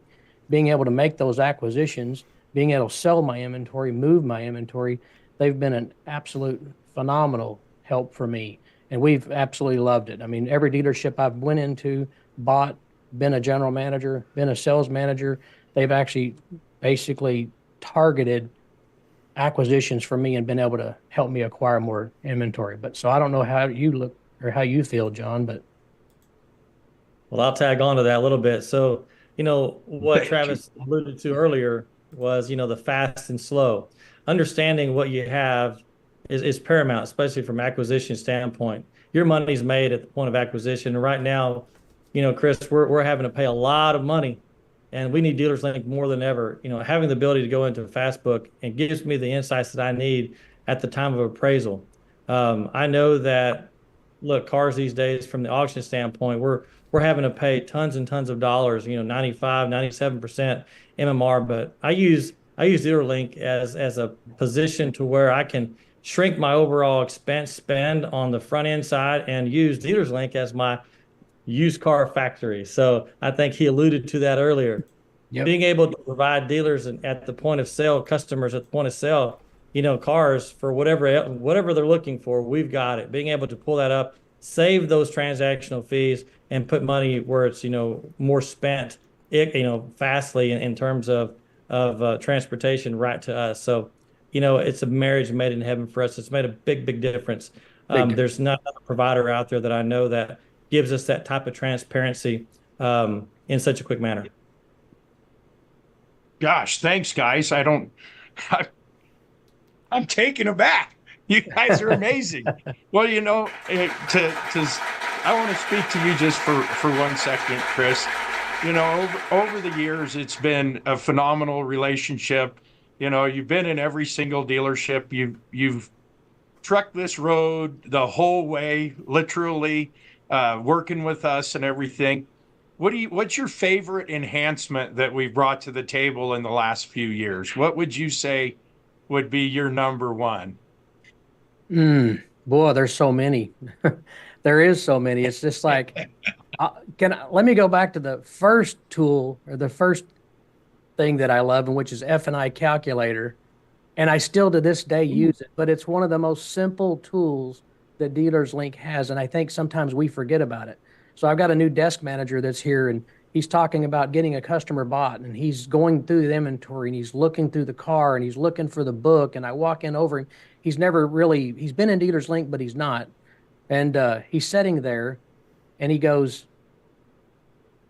being able to make those acquisitions, being able to sell my inventory, move my inventory, they've been an absolute phenomenal help for me. And we've absolutely loved it. I mean, every dealership I've went into, bought, been a general manager, been a sales manager, they've actually basically targeted acquisitions for me and been able to help me acquire more inventory. But so I don't know how you look or how you feel, John, but. Well, I'll tag on to that a little bit. So, what Travis alluded to earlier was, the fast and slow. Understanding what you have is paramount, especially from acquisition standpoint. Your money's made at the point of acquisition. And right now, Chris, we're having to pay a lot of money, and we need Dealerslink more than ever. Having the ability to go into Fastbook and gives me the insights that I need at the time of appraisal. I know that, look, cars these days from the auction standpoint, we're having to pay tons and tons of dollars, 95, 97% MMR. But I use Dealerslink as a position to where I can shrink my overall expense spend on the front end side and use Dealerslink as my used car factory. So I think he alluded to that earlier. Yep. Being able to provide dealers at the point of sale, customers at the point of sale, cars for whatever they're looking for, we've got it. Being able to pull that up, save those transactional fees, and put money where it's more spent, fastly in terms of transportation right to us. So, it's a marriage made in heaven for us. It's made a big difference. There's not a provider out there that I know that gives us that type of transparency in such a quick manner. Gosh, thanks, guys. I'm taken aback. You guys are amazing. Well, I want to speak to you just for 1 second, Chris. Over the years, it's been a phenomenal relationship. You know, you've been in every single dealership. You've trucked this road the whole way, literally, working with us and everything. What's your favorite enhancement that we've brought to the table in the last few years? What would you say would be your number one? Boy, there's so many. There is so many. It's just like, let me go back to the first tool or the first thing that I love, and which is F&I Calculator. And I still to this day use it, but it's one of the most simple tools that Dealerslink has. And I think sometimes we forget about it. So I've got a new desk manager that's here, and he's talking about getting a customer bought, and he's going through the inventory, and he's looking through the car, and he's looking for the book. And I walk in over him. He's been in Dealerslink, but he's not. And he's sitting there, and he goes,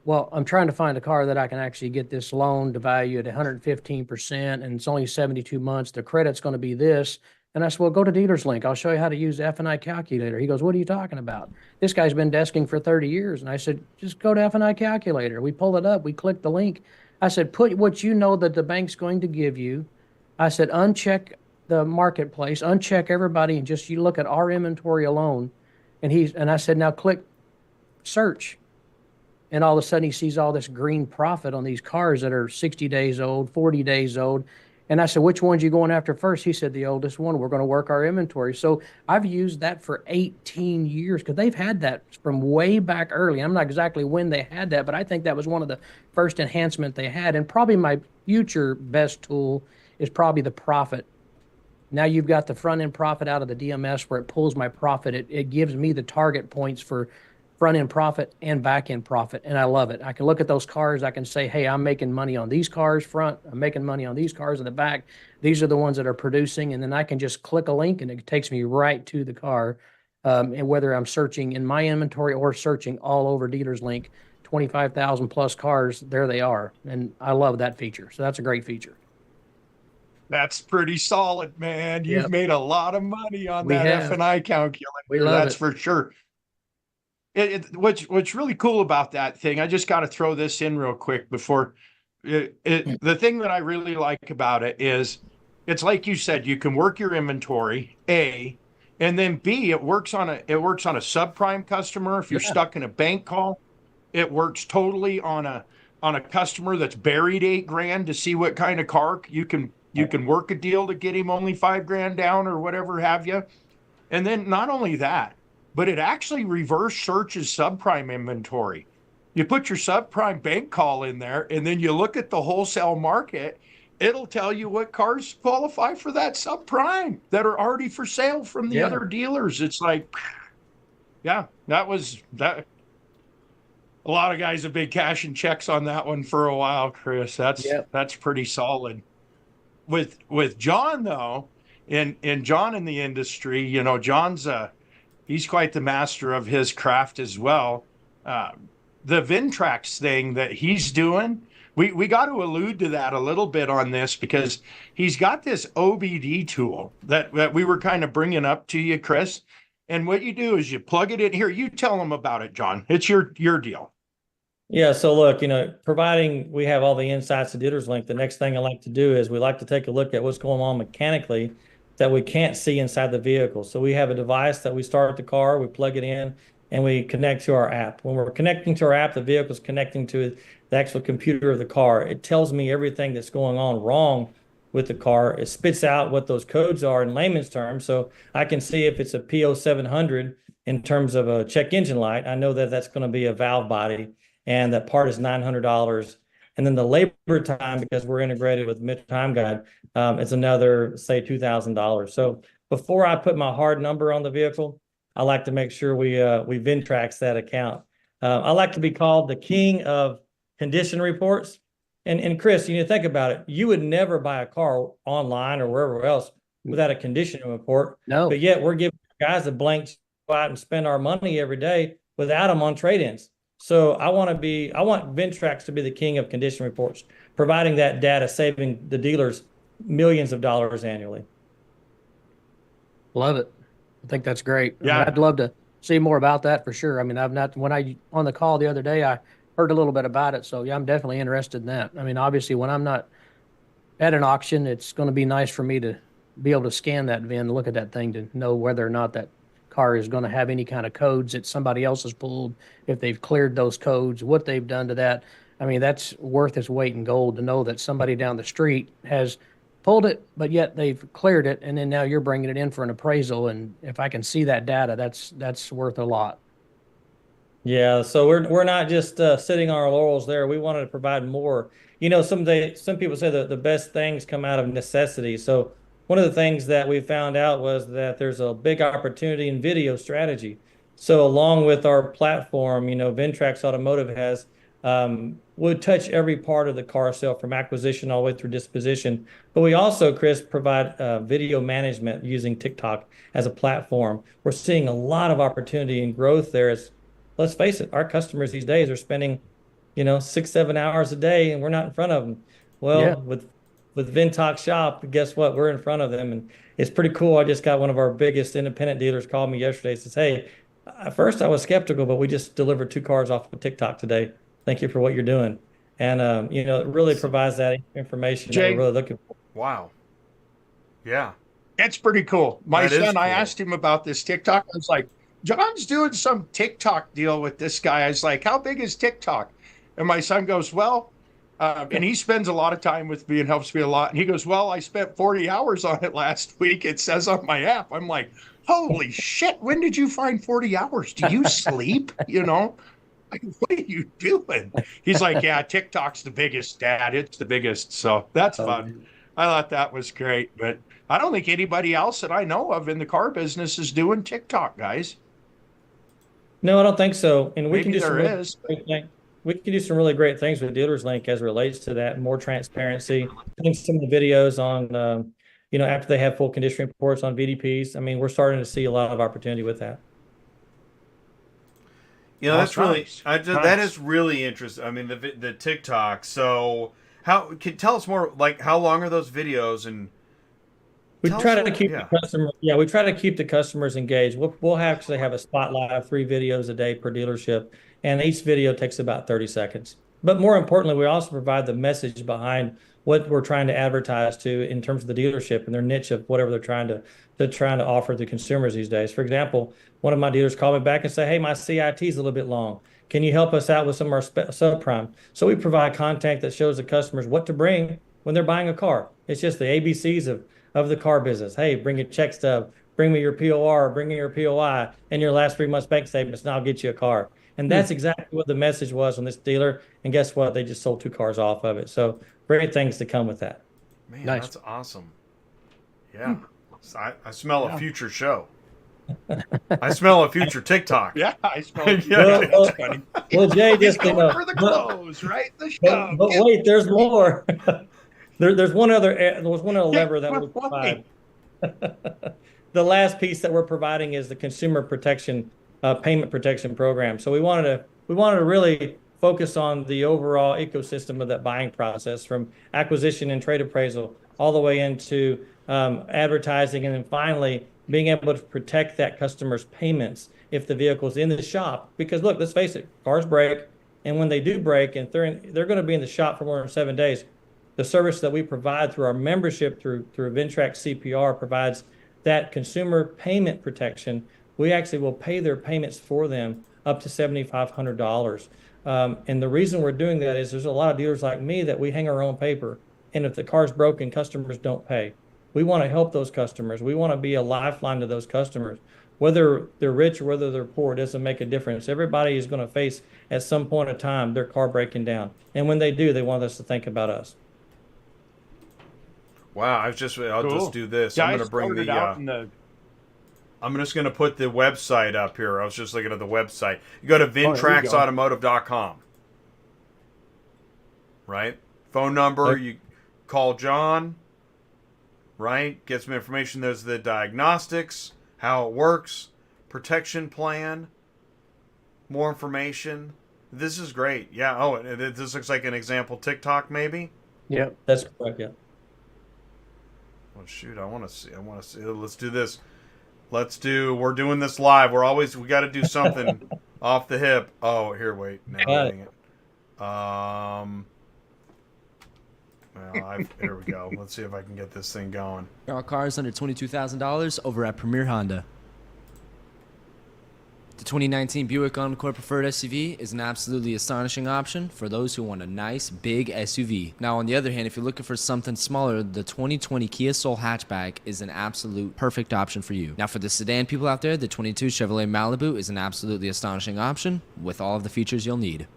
well, I'm trying to find a car that I can actually get this loan to value at 115%, and it's only 72 months. The credit's going to be this. And I said, well, go to Dealerslink. I'll show you how to use F&I Calculator. He goes, what are you talking about? This guy's been desking for 30 years. And I said, just go to F&I Calculator. We pull it up. We click the link. I said, put what you know that the bank's going to give you. I said, uncheck the marketplace, uncheck everybody, and just you look at our inventory alone. And I said, now click search. And all of a sudden he sees all this green profit on these cars that are 60 days old, 40 days old. And I said, which ones you going after first? He said, the oldest one. We're going to work our inventory. So I've used that for 18 years because they've had that from way back early. I'm not exactly when they had that, but I think that was one of the first enhancement they had. And probably my future best tool is probably the profit. Now you've got the front end profit out of the DMS where it pulls my profit. It gives me the target points for front end profit and back end profit. And I love it. I can look at those cars. I can say, hey, I'm making money on these cars front. I'm making money on these cars in the back. These are the ones that are producing. And then I can just click a link and it takes me right to the car. And whether I'm searching in my inventory or searching all over Dealerslink, 25,000 plus cars, there they are. And I love that feature. So that's a great feature. That's pretty solid, man. You've made a lot of money on that F&I calculator. That's for sure. What's really cool about that thing, I just got to throw this in real quick before the thing that I really like about it is it's like you said, you can work your inventory, A, and then B, it works on a subprime customer. If you're stuck in a bank call, it works totally on a customer that's buried $8,000 to see what kind of car you can work a deal to get him only $5,000 down or whatever have you. And then not only that, but it actually reverse searches subprime inventory. You put your subprime bank call in there, and then you look at the wholesale market. It'll tell you what cars qualify for that subprime that are already for sale from the other dealers. It's like, that was that. A lot of guys have been cashing checks on that one for a while, Chris. That's pretty solid. With John though, and John in the industry, you know, John's he's quite the master of his craft as well. The VinTraxx thing that he's doing, we got to allude to that a little bit on this because he's got this OBD tool that we were kind of bringing up to you, Chris. And what you do is you plug it in here. You tell them about it, John. It's your deal. Yeah, so look, you know, providing we have all the insights to Dealerslink, the next thing I like to do is we like to take a look at what's going on mechanically that we can't see inside the vehicle. So we have a device that we start the car, we plug it in, and we connect to our app. When we're connecting to our app, the vehicle's connecting to the actual computer of the car. It tells me everything that's going on wrong with the car. It spits out what those codes are in layman's terms. So I can see if it's a P0700 in terms of a check engine light. I know that that's going to be a valve body, and that part is $900. And then the labor time, because we're integrated with Mid Time Guide, it's another, say, $2,000. So before I put my hard number on the vehicle, I like to make sure we VinTraxx that account. I like to be called the king of condition reports. And Chris, you think about it. You would never buy a car online or wherever else without a condition report. No. But yet we're giving guys a blank to go out and spend our money every day without them on trade-ins. So I want VinTraxx to be the king of condition reports, providing that data, saving the dealers millions of dollars annually. Love it. I think that's great. Yeah. I'd love to see more about that for sure. I mean, on the call the other day, I heard a little bit about it. So yeah, I'm definitely interested in that. I mean, obviously when I'm not at an auction, it's going to be nice for me to be able to scan that VIN, look at that thing to know whether or not that car is going to have any kind of codes that somebody else has pulled, if they've cleared those codes, what they've done to that. I mean, that's worth its weight in gold to know that somebody down the street has pulled it, but yet they've cleared it, and then now you're bringing it in for an appraisal. And if I can see that data, that's worth a lot. Yeah, so we're not just sitting on our laurels there. We wanted to provide more. You know, some people say that the best things come out of necessity. So one of the things that we found out was that there's a big opportunity in video strategy. So along with our platform, you know, VinTraxx Automotive has would touch every part of the car sale from acquisition all the way through disposition. But we also, Chris, provide video management using TikTok as a platform. We're seeing a lot of opportunity and growth there. Let's face it, our customers these days are spending, you know, 6-7 hours a day, and we're not in front of them. Well, Yeah. with VinTalk Shop, guess what? We're in front of them, and it's pretty cool. I just got one of our biggest independent dealers called me yesterday. Says, "Hey, at first I was skeptical, but we just delivered 2 cars off of TikTok today. Thank you for what you're doing." And you know, it really provides that information that Jay, we're really looking for. Wow. Yeah. it's pretty cool. My That is son, I cool. asked him about this TikTok. I was like, John's doing some TikTok deal with this guy. I was like, how big is TikTok? And my son goes, well, and he spends a lot of time with me and helps me a lot. And he goes, well, I spent 40 hours on it last week. It says on my app. I'm like, holy shit. When did you find 40 hours? Do you sleep? You know, like, what are you doing? He's like, yeah, TikTok's the biggest, Dad. It's the biggest. So that's fun. I thought that was great. But I don't think anybody else that I know of in the car business is doing TikTok, guys. No, I don't think so. And we Maybe can do some there really is. great things. We can do some really great things with Dealerslink as it relates to that, more transparency. I think some of the videos on, you know, after they have full condition reports on VDPs. I mean, we're starting to see a lot of opportunity with that. You know, Oh, that's really nice. that Nice. is really interesting. I mean, the TikTok. So, how can tell us more? Like, how long are those videos? And We tell try us to keep yeah. the customer, yeah, we try to keep the customers engaged. We'll actually have a spotlight of 3 videos a day per dealership, and each video takes about 30 seconds. But more importantly, we also provide the message behind what we're trying to advertise to in terms of the dealership and their niche of whatever they're trying to offer the consumers these days. For example, one of my dealers called me back and said, "Hey, my CIT is a little bit long. Can you help us out with some of our subprime?" So we provide content that shows the customers what to bring when they're buying a car. It's just the ABCs of the car business. Hey, bring your check stub, bring me your POR, bring me your POI, and your last 3 months bank statements, and I'll get you a car. And that's exactly what the message was on this dealer. And guess what? They just sold 2 cars off of it. So great things to come with that. Man, Nice. that's awesome. Yeah. I smell a future show. I smell a future TikTok. Yeah, I smell it. Yeah. That's funny. Well, Jay, He's just, going for the clothes, right? The show. but wait, there's more. There's one other lever that we Wait. provide. The last piece that we're providing is the consumer protection payment protection program. So we wanted to really focus on the overall ecosystem of that buying process, from acquisition and trade appraisal all the way into advertising, and then finally being able to protect that customer's payments if the vehicle's in the shop. Because look, let's face it, cars break, and when they do break, and they're going to be in the shop for more than 7 days. The service that we provide through our membership through VinTraxx CPR provides that consumer payment protection. We actually will pay their payments for them up to $7,500. And the reason we're doing that is there's a lot of dealers like me that we hang our own paper. And if the car's broken, customers don't pay. We want to help those customers. We want to be a lifeline to those customers. Whether they're rich or whether they're poor, it doesn't make a difference. Everybody is going to face at some point in time their car breaking down. And when they do, they want us to think about us. Wow, I'll just do this. Yeah, I'm I going to bring started the out in the I'm just going to put the website up here. I was just looking at the website. You go to there you go. VinTraxxAutomotive.com. Right? Phone number, you call John, right? Get some information. There's the diagnostics, how it works, protection plan, more information. This is great. Yeah. Oh, this looks like an example TikTok, maybe? Yep. That's correct, yeah. Oh, shoot. I want to see. Let's do this. We're doing this live. We got to do something off the hip. Oh, here, wait. Now, dang it. Well, here we go. Let's see if I can get this thing going. There are cars under $22,000 over at Premier Honda. The 2019 Buick Encore Preferred SUV is an absolutely astonishing option for those who want a nice, big SUV. Now, on the other hand, if you're looking for something smaller, the 2020 Kia Soul hatchback is an absolute perfect option for you. Now, for the sedan people out there, the 22 Chevrolet Malibu is an absolutely astonishing option with all of the features you'll need.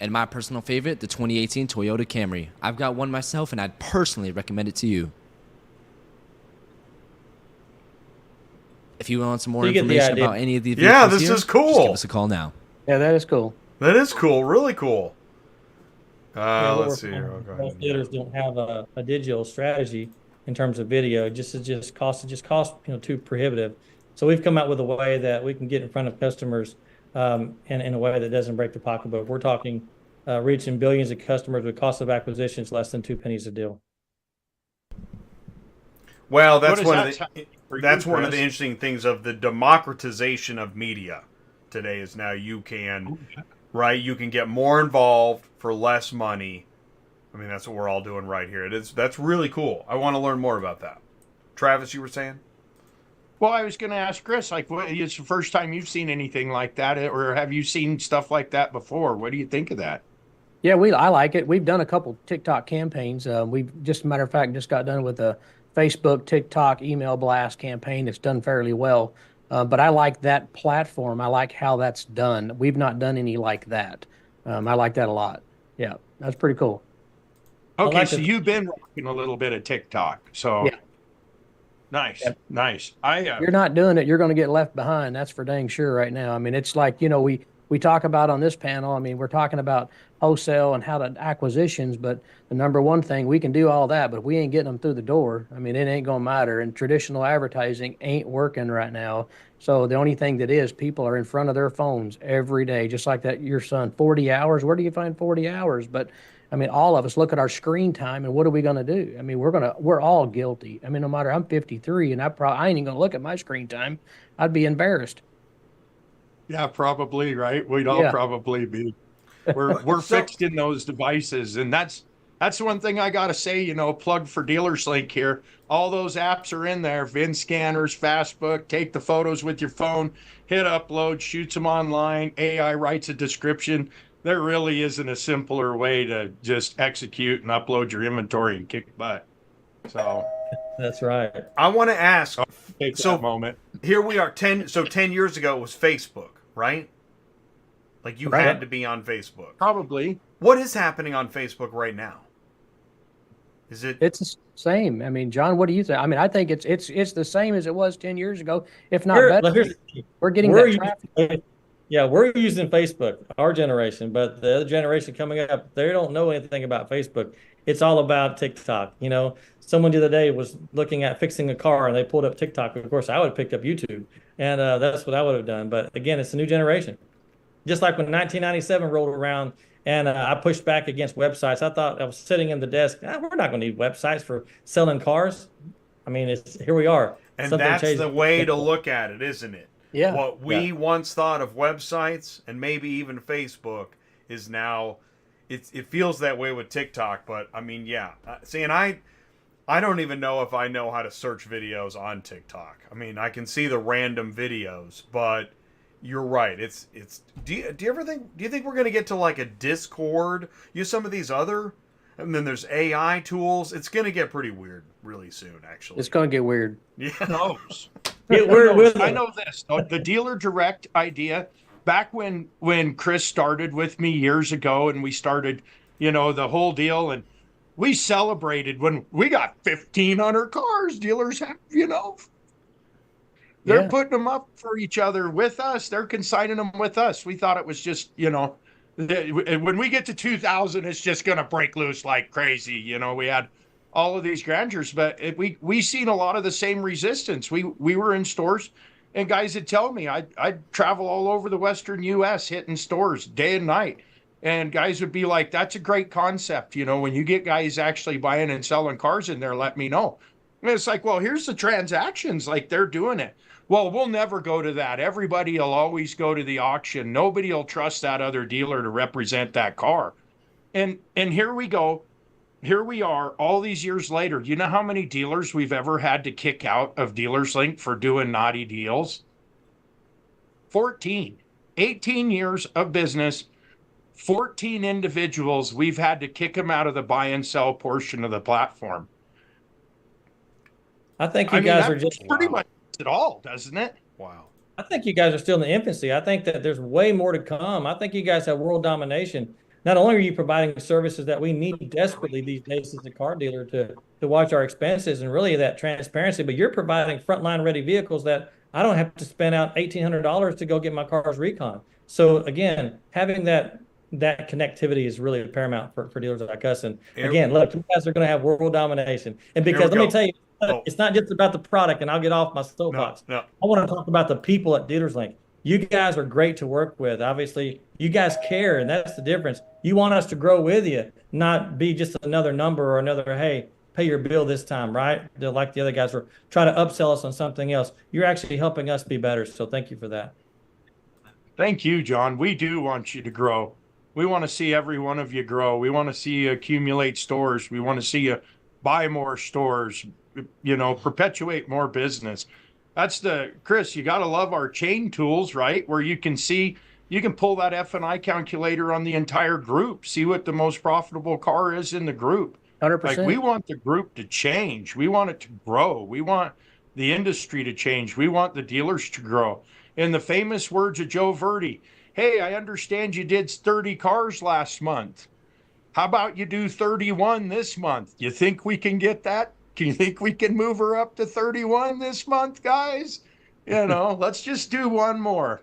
And my personal favorite, the 2018 Toyota Camry. I've got one myself, and I'd personally recommend it to you. If you want some more information about any of these vehicles, yeah, this is cool. Just give us a call now. Yeah, that is cool. That is cool. Really cool. Let's see here. Most dealers don't have a digital strategy in terms of video. It just costs too prohibitive. So we've come out with a way that we can get in front of customers in a way that doesn't break the pocketbook. We're talking reaching billions of customers with cost of acquisitions less than 2 pennies a deal. Well, that's one of the interesting things of the democratization of media today is now you can get more involved for less money. I mean, that's what we're all doing right here. That's really cool. I want to learn more about that. Travis, you were saying? Well, I was going to ask Chris, like, it's the first time you've seen anything like that, or have you seen stuff like that before? What do you think of that? Yeah, I like it. We've done a couple TikTok campaigns. We've just, matter of fact, just got done with a Facebook, TikTok, email blast campaign that's done fairly well. But I like that platform. I like how that's done. We've not done any like that. I like that a lot. Yeah, that's pretty cool. Okay, so you've been rocking a little bit of TikTok. So yeah. Nice, Yep. nice. You're not doing it, you're going to get left behind. That's for dang sure right now. I mean, it's like, we talk about on this panel, I mean, we're talking about wholesale and how to acquisitions, but the number one thing, we can do all that, but if we ain't getting them through the door, I mean, it ain't going to matter. And traditional advertising ain't working right now. So the only thing that is, people are in front of their phones every day, just like that, your son, 40 hours. Where do you find 40 hours? But I mean, all of us look at our screen time and what are we going to do? I mean, we're all guilty. I mean, no matter, I'm 53 and I ain't even going to look at my screen time. I'd be embarrassed. Yeah, probably, right? We'd all probably be. We're fixed in those devices, and that's one thing I got to say, plug for Dealerslink here. All those apps are in there, VIN scanners, Fastbook, take the photos with your phone, hit upload, shoots them online, AI writes a description. There really isn't a simpler way to just execute and upload your inventory and kick butt. So that's right. I want to ask, take that moment. Here we are 10 years ago it was Facebook, right? Like you had to be on Facebook. Probably. What is happening on Facebook right now? Is it? It's the same. I mean, John, what do you think? I mean, I think it's the same as it was 10 years ago, if not better. We're getting that traffic. Yeah, we're using Facebook, our generation, but the other generation coming up, they don't know anything about Facebook. It's all about TikTok. Someone the other day was looking at fixing a car and they pulled up TikTok. Of course, I would have picked up YouTube, and that's what I would have done. But again, it's a new generation. Just like when 1997 rolled around and I pushed back against websites, I thought I was sitting in the desk, we're not going to need websites for selling cars. I mean, here we are. And that's the way to look at it, isn't it? Yeah. What we once thought of websites and maybe even Facebook is now, it feels that way with TikTok. But I mean, yeah. See, and I don't even know if I know how to search videos on TikTok. I mean, I can see the random videos, but you're right. It's. Do you think we're gonna get to like a Discord? Use some of these other, and then there's AI tools. It's gonna get pretty weird really soon. Actually, it's gonna get weird. Yeah. Knows. I know this. The dealer direct idea, back when Chris started with me years ago and we started, the whole deal, and we celebrated when we got 1,500 cars. Dealers have, they're putting them up for each other with us. They're consigning them with us. We thought it was just, when we get to 2,000, it's just going to break loose like crazy. We had all of these grandeurs, but we seen a lot of the same resistance. We were in stores, and guys would tell me I'd travel all over the Western U.S. hitting stores day and night, and guys would be like, "That's a great concept, when you get guys actually buying and selling cars in there, let me know." And it's like, well, here's the transactions, like they're doing it. Well, we'll never go to that. Everybody will always go to the auction. Nobody will trust that other dealer to represent that car, and here we go. here we are all these years later. You know how many dealers we've ever had to kick out of Dealerslink for doing naughty deals? 14. 18 years of business, 14 individuals we've had to kick them out of the buy and sell portion of the platform. I think you guys are just pretty much it all, doesn't it? Wow. I think you guys are still in the infancy. I think that there's way more to come. I think you guys have world domination. Not only are you providing services that we need desperately these days as a car dealer to watch our expenses and really that transparency, but you're providing frontline ready vehicles that I don't have to spend out $1,800 to go get my car's recon. So again, having that connectivity is really paramount for dealers like us. And again, look, you guys are going to have world domination. And because let me tell you, it's not just about the product, and I'll get off my soapbox. No. I want to talk about the people at Dealerslink. You guys are great to work with. Obviously, you guys care, and that's the difference. You want us to grow with you, not be just another number or another, hey, pay your bill this time, right? They're like the other guys were trying to upsell us on something else. You're actually helping us be better, so thank you for that. Thank you, John. We do want you to grow. We want to see every one of you grow. We want to see you accumulate stores. We want to see you buy more stores, perpetuate more business. That's Chris, you got to love our chain tools, right? Where you can pull that F&I calculator on the entire group, see what the most profitable car is in the group. 100%. Like, we want the group to change. We want it to grow. We want the industry to change. We want the dealers to grow. In the famous words of Joe Verdi, hey, I understand you did 30 cars last month. How about you do 31 this month? You think we can get that? Do you think we can move her up to 31 this month, guys? Let's just do one more.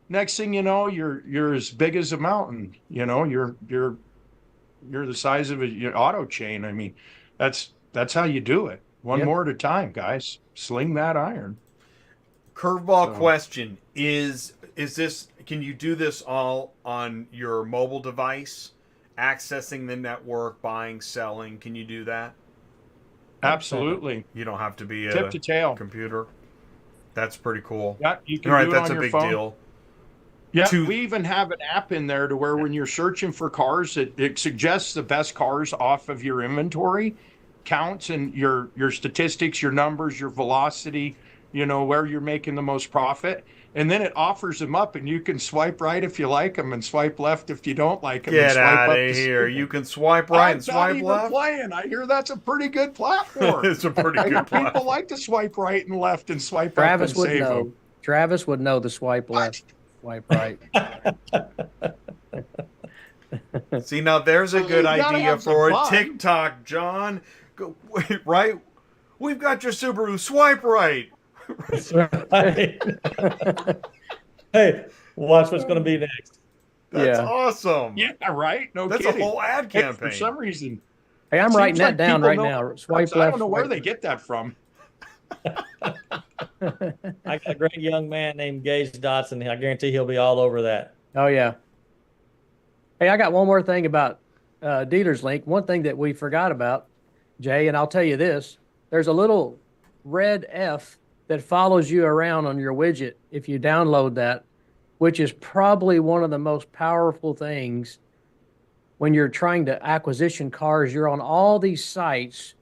Next thing you know, you're as big as a mountain. You're the size of an auto chain. I mean, that's how you do it. One more at a time, guys. Sling that iron. Curveball question is this, can you do this all on your mobile device? Accessing the network, buying, selling, can you do that? Absolutely. You don't have to be tip to tail computer. That's pretty cool. Yeah, you can do it that's on a your big phone. deal. Yeah, we even have an app in there to where when you're searching for cars, it suggests the best cars off of your inventory, counts and your statistics, your numbers, your velocity, where you're making the most profit. And then it offers them up, and you can swipe right if you like them and swipe left if you don't like them. Get out of here. You can swipe right and swipe left? I'm not even playing. I hear that's a pretty good platform. It's a pretty good platform. People like to swipe right and left and swipe up and save them. Travis would know the swipe left, swipe right. See, now there's a good idea for a TikTok, John. Wait, right? We've got your Subaru. Swipe right. That's right. Hey, watch what's going to be next. That's awesome. Yeah, right? No That's kidding. a whole ad campaign. For some reason. Hey, I'm writing that down right now. Swipe left. I don't know where they get that from. I got a great young man named Gage Dotson. I guarantee he'll be all over that. Oh, yeah. Hey, I got one more thing about Dealerslink. One thing that we forgot about, Jay, and I'll tell you this. There's a little red F that follows you around on your widget if you download that, which is probably one of the most powerful things when you're trying to acquisition cars. You're on all these sites,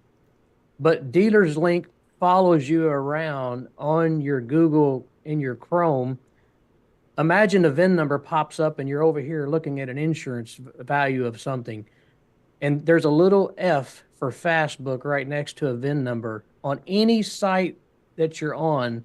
but Dealerslink follows you around on your Google, in your Chrome. Imagine a VIN number pops up and you're over here looking at an insurance value of something, and there's a little F for Fastbook right next to a VIN number. On any site that you're on,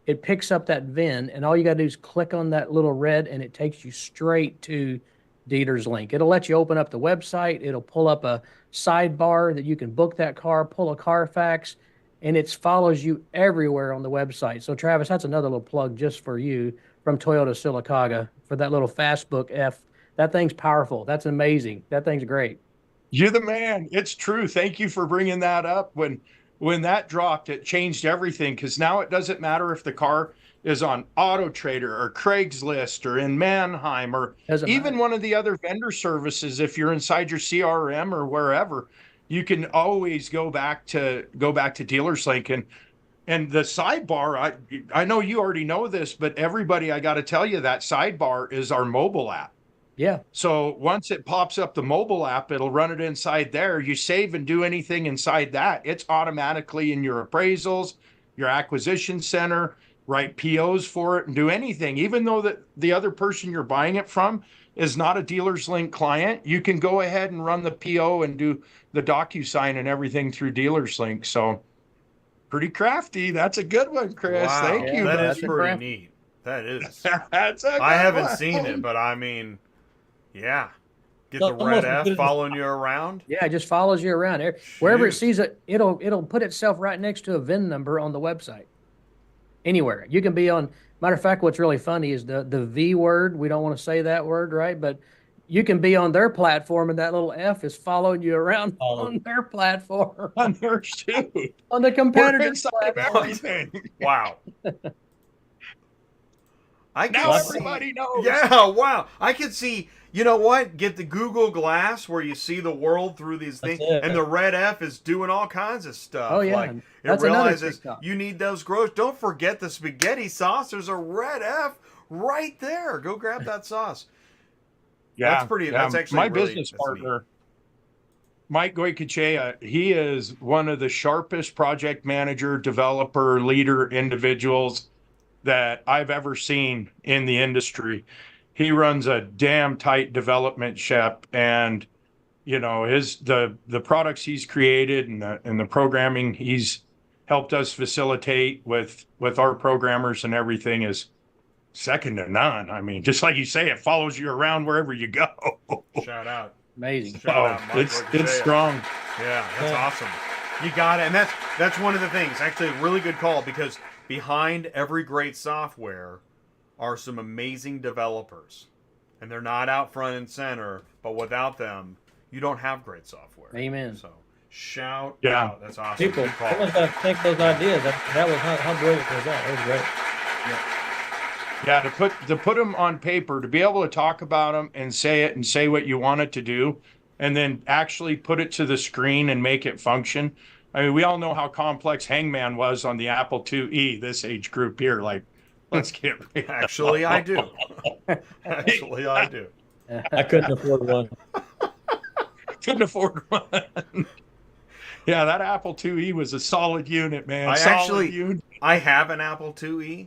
it picks up that VIN, and all you got to do is click on that little red, and it takes you straight to Dealerslink. It'll let you open up the website. It'll pull up a sidebar that you can book that car, pull a Carfax, and it follows you everywhere on the website. So, Travis, that's another little plug just for you from Toyota Sylacauga for that little Fastbook F. That thing's powerful. That's amazing. That thing's great. You're the man. It's true. Thank you for bringing that up. When that dropped, it changed everything, because now it doesn't matter if the car is on Auto Trader or Craigslist or in Manheim or even one of the other vendor services. If you're inside your CRM or wherever, you can always go back to Dealerslink. And the sidebar, I know you already know this, but everybody, I got to tell you, that sidebar is our mobile app. Yeah. So once it pops up the mobile app, it'll run it inside there. You save and do anything inside that. It's automatically in your appraisals, your acquisition center, write POs for it and do anything. Even though that the other person you're buying it from is not a Dealerslink client, you can go ahead and run the PO and do the DocuSign and everything through Dealerslink. So pretty crafty. That's a good one, Chris. Wow, Thank you. that is That's pretty crafty. neat. That is. That's a I good haven't one. seen it, but I mean, yeah. Get So the red almost as F good as- following you around. Yeah, it just follows you around. Wherever it Shoot. sees it, it'll put itself right next to a VIN number on the website. Anywhere. You can be on, matter of fact, what's really funny is the V word. We don't want to say that word, right? But you can be on their platform and that little F is following you around on their platform. On theirs too. On the We're competitor inside of platform. everything. Wow. I can Now see- everybody knows. Yeah, wow. I could see, you know what? Get the Google Glass where you see the world through these That's things, it. and the red F is doing all kinds of stuff. Oh, yeah. Like, it That's another realizes TikTok. you need those gross. Don't forget the spaghetti sauce. There's a red F right there. Go grab that sauce. Yeah, That's pretty. That's actually my really, business that's neat. partner, Mike Goycochea. He is one of the sharpest project manager, developer, leader individuals that I've ever seen in the industry. He runs a damn tight development ship, and you know the products he's created and the programming he's helped us facilitate with our programmers and everything is second to none. I mean, just like you say, it follows you around wherever you go. Shout out. Amazing. Shout out, Mike it's Goycochea. strong. Yeah, that's awesome. You got it, and that's one of the things. Actually, a really good call, because behind every great software are some amazing developers, and they're not out front and center. But without them, you don't have great software. Amen. So shout Yeah. out. That's awesome. People, Good call. someone's got to think those ideas. That was how brilliant was that? That was great. Yeah, to put them on paper, to be able to talk about them and say it and say what you want it to do, and then actually put it to the screen and make it function. I mean, we all know how complex Hangman was on the Apple IIe, this age group here. Like, let's get real. Actually, I do. Actually, I do. I couldn't afford one. Couldn't afford one. Yeah, that Apple IIe was a solid unit, man. I Solid actually, unit. I have an Apple IIe,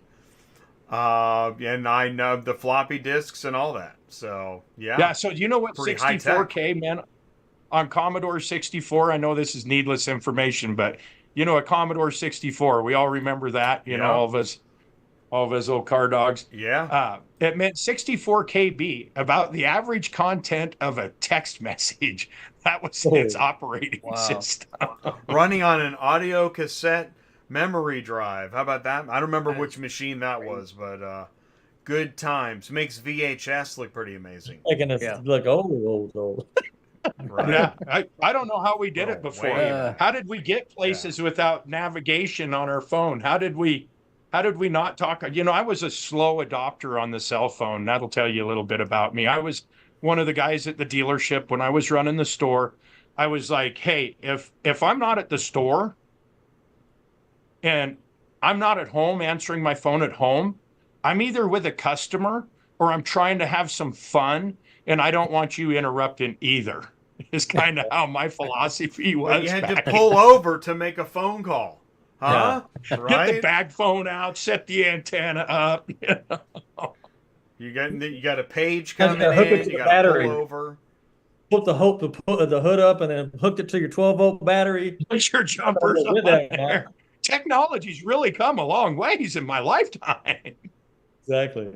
and I know the floppy disks and all that. So yeah. Yeah, so you know what Pretty high tech. 64K, man, on Commodore 64, I know this is needless information, but you know, a Commodore 64, we all remember that, you know, Yeah. all of us old car dogs. Yeah. It meant 64 KB, about the average content of a text message. That was its operating system. Running on an audio cassette memory drive. How about that? I don't remember which machine that was, but good times. Makes VHS look pretty amazing. Making us look old. Right. Yeah, I don't know how we did it Oh, before. way. How did we get places without navigation on our phone? How did we not talk? You know, I was a slow adopter on the cell phone. That'll tell you a little bit about me. I was one of the guys at the dealership when I was running the store. I was like, hey, if I'm not at the store and I'm not at home answering my phone at home, I'm either with a customer or I'm trying to have some fun, and I don't want you interrupting either. Is kind of how my philosophy was. But you had to back pull over to make a phone call. Huh? Get Right? the bag phone out, set the antenna up. You got a page Had to coming hook it in. to You the got to battery. pull over. Put the hood up and then hooked it to your 12-volt battery. Put your jumpers With on that, there. Technology's really come a long ways in my lifetime. Exactly.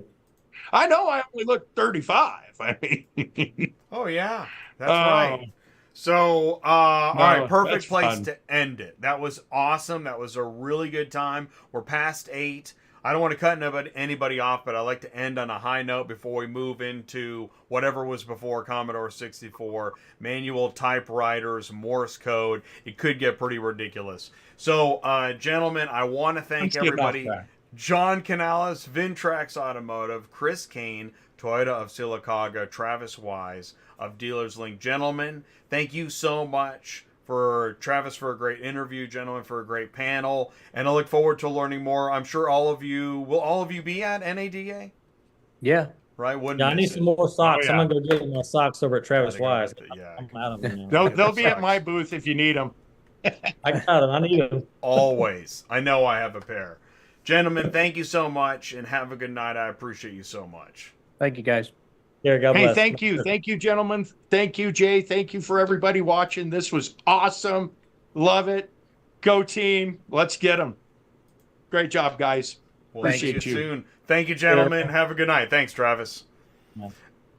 I know I only look 35. I mean, Oh yeah, that's right. So, all No, right, perfect that's place fun. to end it. That was awesome. That was a really good time. We're past 8. I don't want to cut anybody off, but I like to end on a high note before we move into whatever was before Commodore 64, manual typewriters, Morse code. It could get pretty ridiculous. So, gentlemen, I want to thank Let's get off everybody. track. John Canales, VinTraxx Automotive, Chris Cain, Toyota of Sylacauga, Travis Wise of Dealerslink. Gentlemen, thank you so much for Travis for a great interview, gentlemen for a great panel, and I look forward to learning more. I'm sure will all of you be at NADA? Yeah. right? Wouldn't Yeah, I need miss some it. more socks. Oh, yeah. I'm gonna go get my socks over at Travis Gotta go Wise. get the- yeah. I'm out of them now. They'll be at my booth if you need them. I got them. I need them. Always. I know I have a pair. Gentlemen, thank you so much and have a good night. I appreciate you so much. Thank you, guys. Here, God Hey, bless. thank you, gentlemen. Thank you, Jay. Thank you for everybody watching. This was awesome. Love it. Go team. Let's get them. Great job, guys. We'll Appreciate see you. you soon. Thank you, gentlemen. Have a good night. Thanks, Travis. Yeah.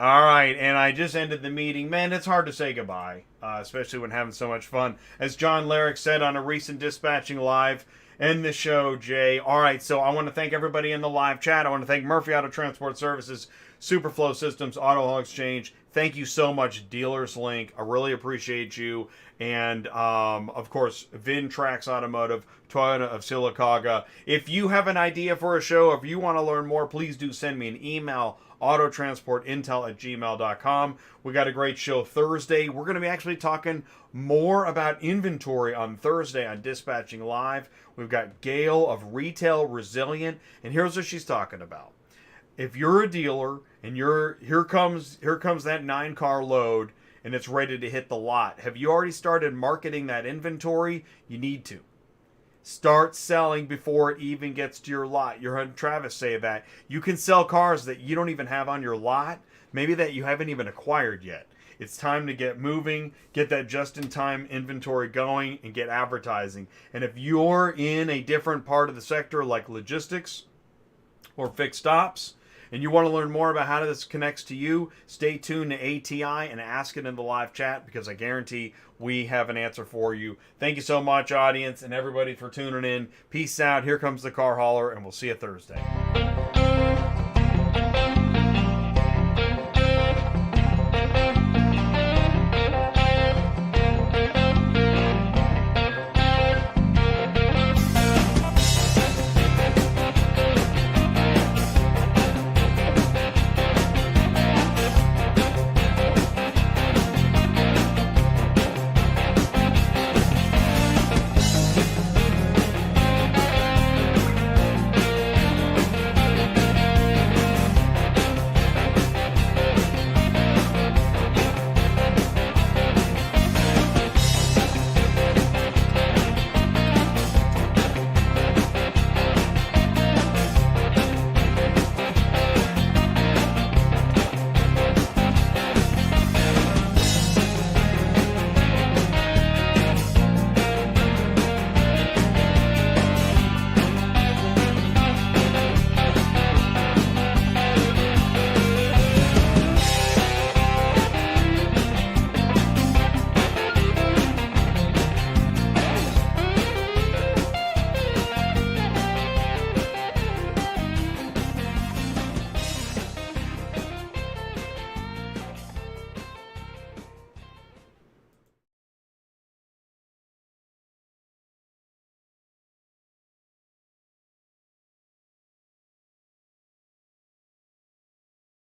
All right, and I just ended the meeting. Man, it's hard to say goodbye, especially when having so much fun. As John Larrick said on a recent Dispatching Live, end the show, Jay. All right, so I want to thank everybody in the live chat. I want to thank Murphy Auto Transport Services, Superflow Systems, Auto Haul Exchange. Thank you so much, Dealerslink. I really appreciate you. And, of course, VinTraxx Automotive, Toyota of Sylacauga. If you have an idea for a show, if you want to learn more, please do send me an email, autotransportintel@gmail.com. We got a great show Thursday. We're going to be actually talking more about inventory on Thursday on Dispatching Live. We've got Gail of Retail Resilient, and here's what she's talking about. If you're a dealer and here comes that 9-car load and it's ready to hit the lot, have you already started marketing that inventory? You need to. Start selling before it even gets to your lot. You heard Travis say that. You can sell cars that you don't even have on your lot, maybe that you haven't even acquired yet. It's time to get moving, get that just-in-time inventory going, and get advertising. And if you're in a different part of the sector like logistics or fixed ops, and you want to learn more about how this connects to you, stay tuned to ATI and ask it in the live chat, because I guarantee we have an answer for you. Thank you so much, audience, and everybody for tuning in. Peace out. Here comes the car hauler, and we'll see you Thursday.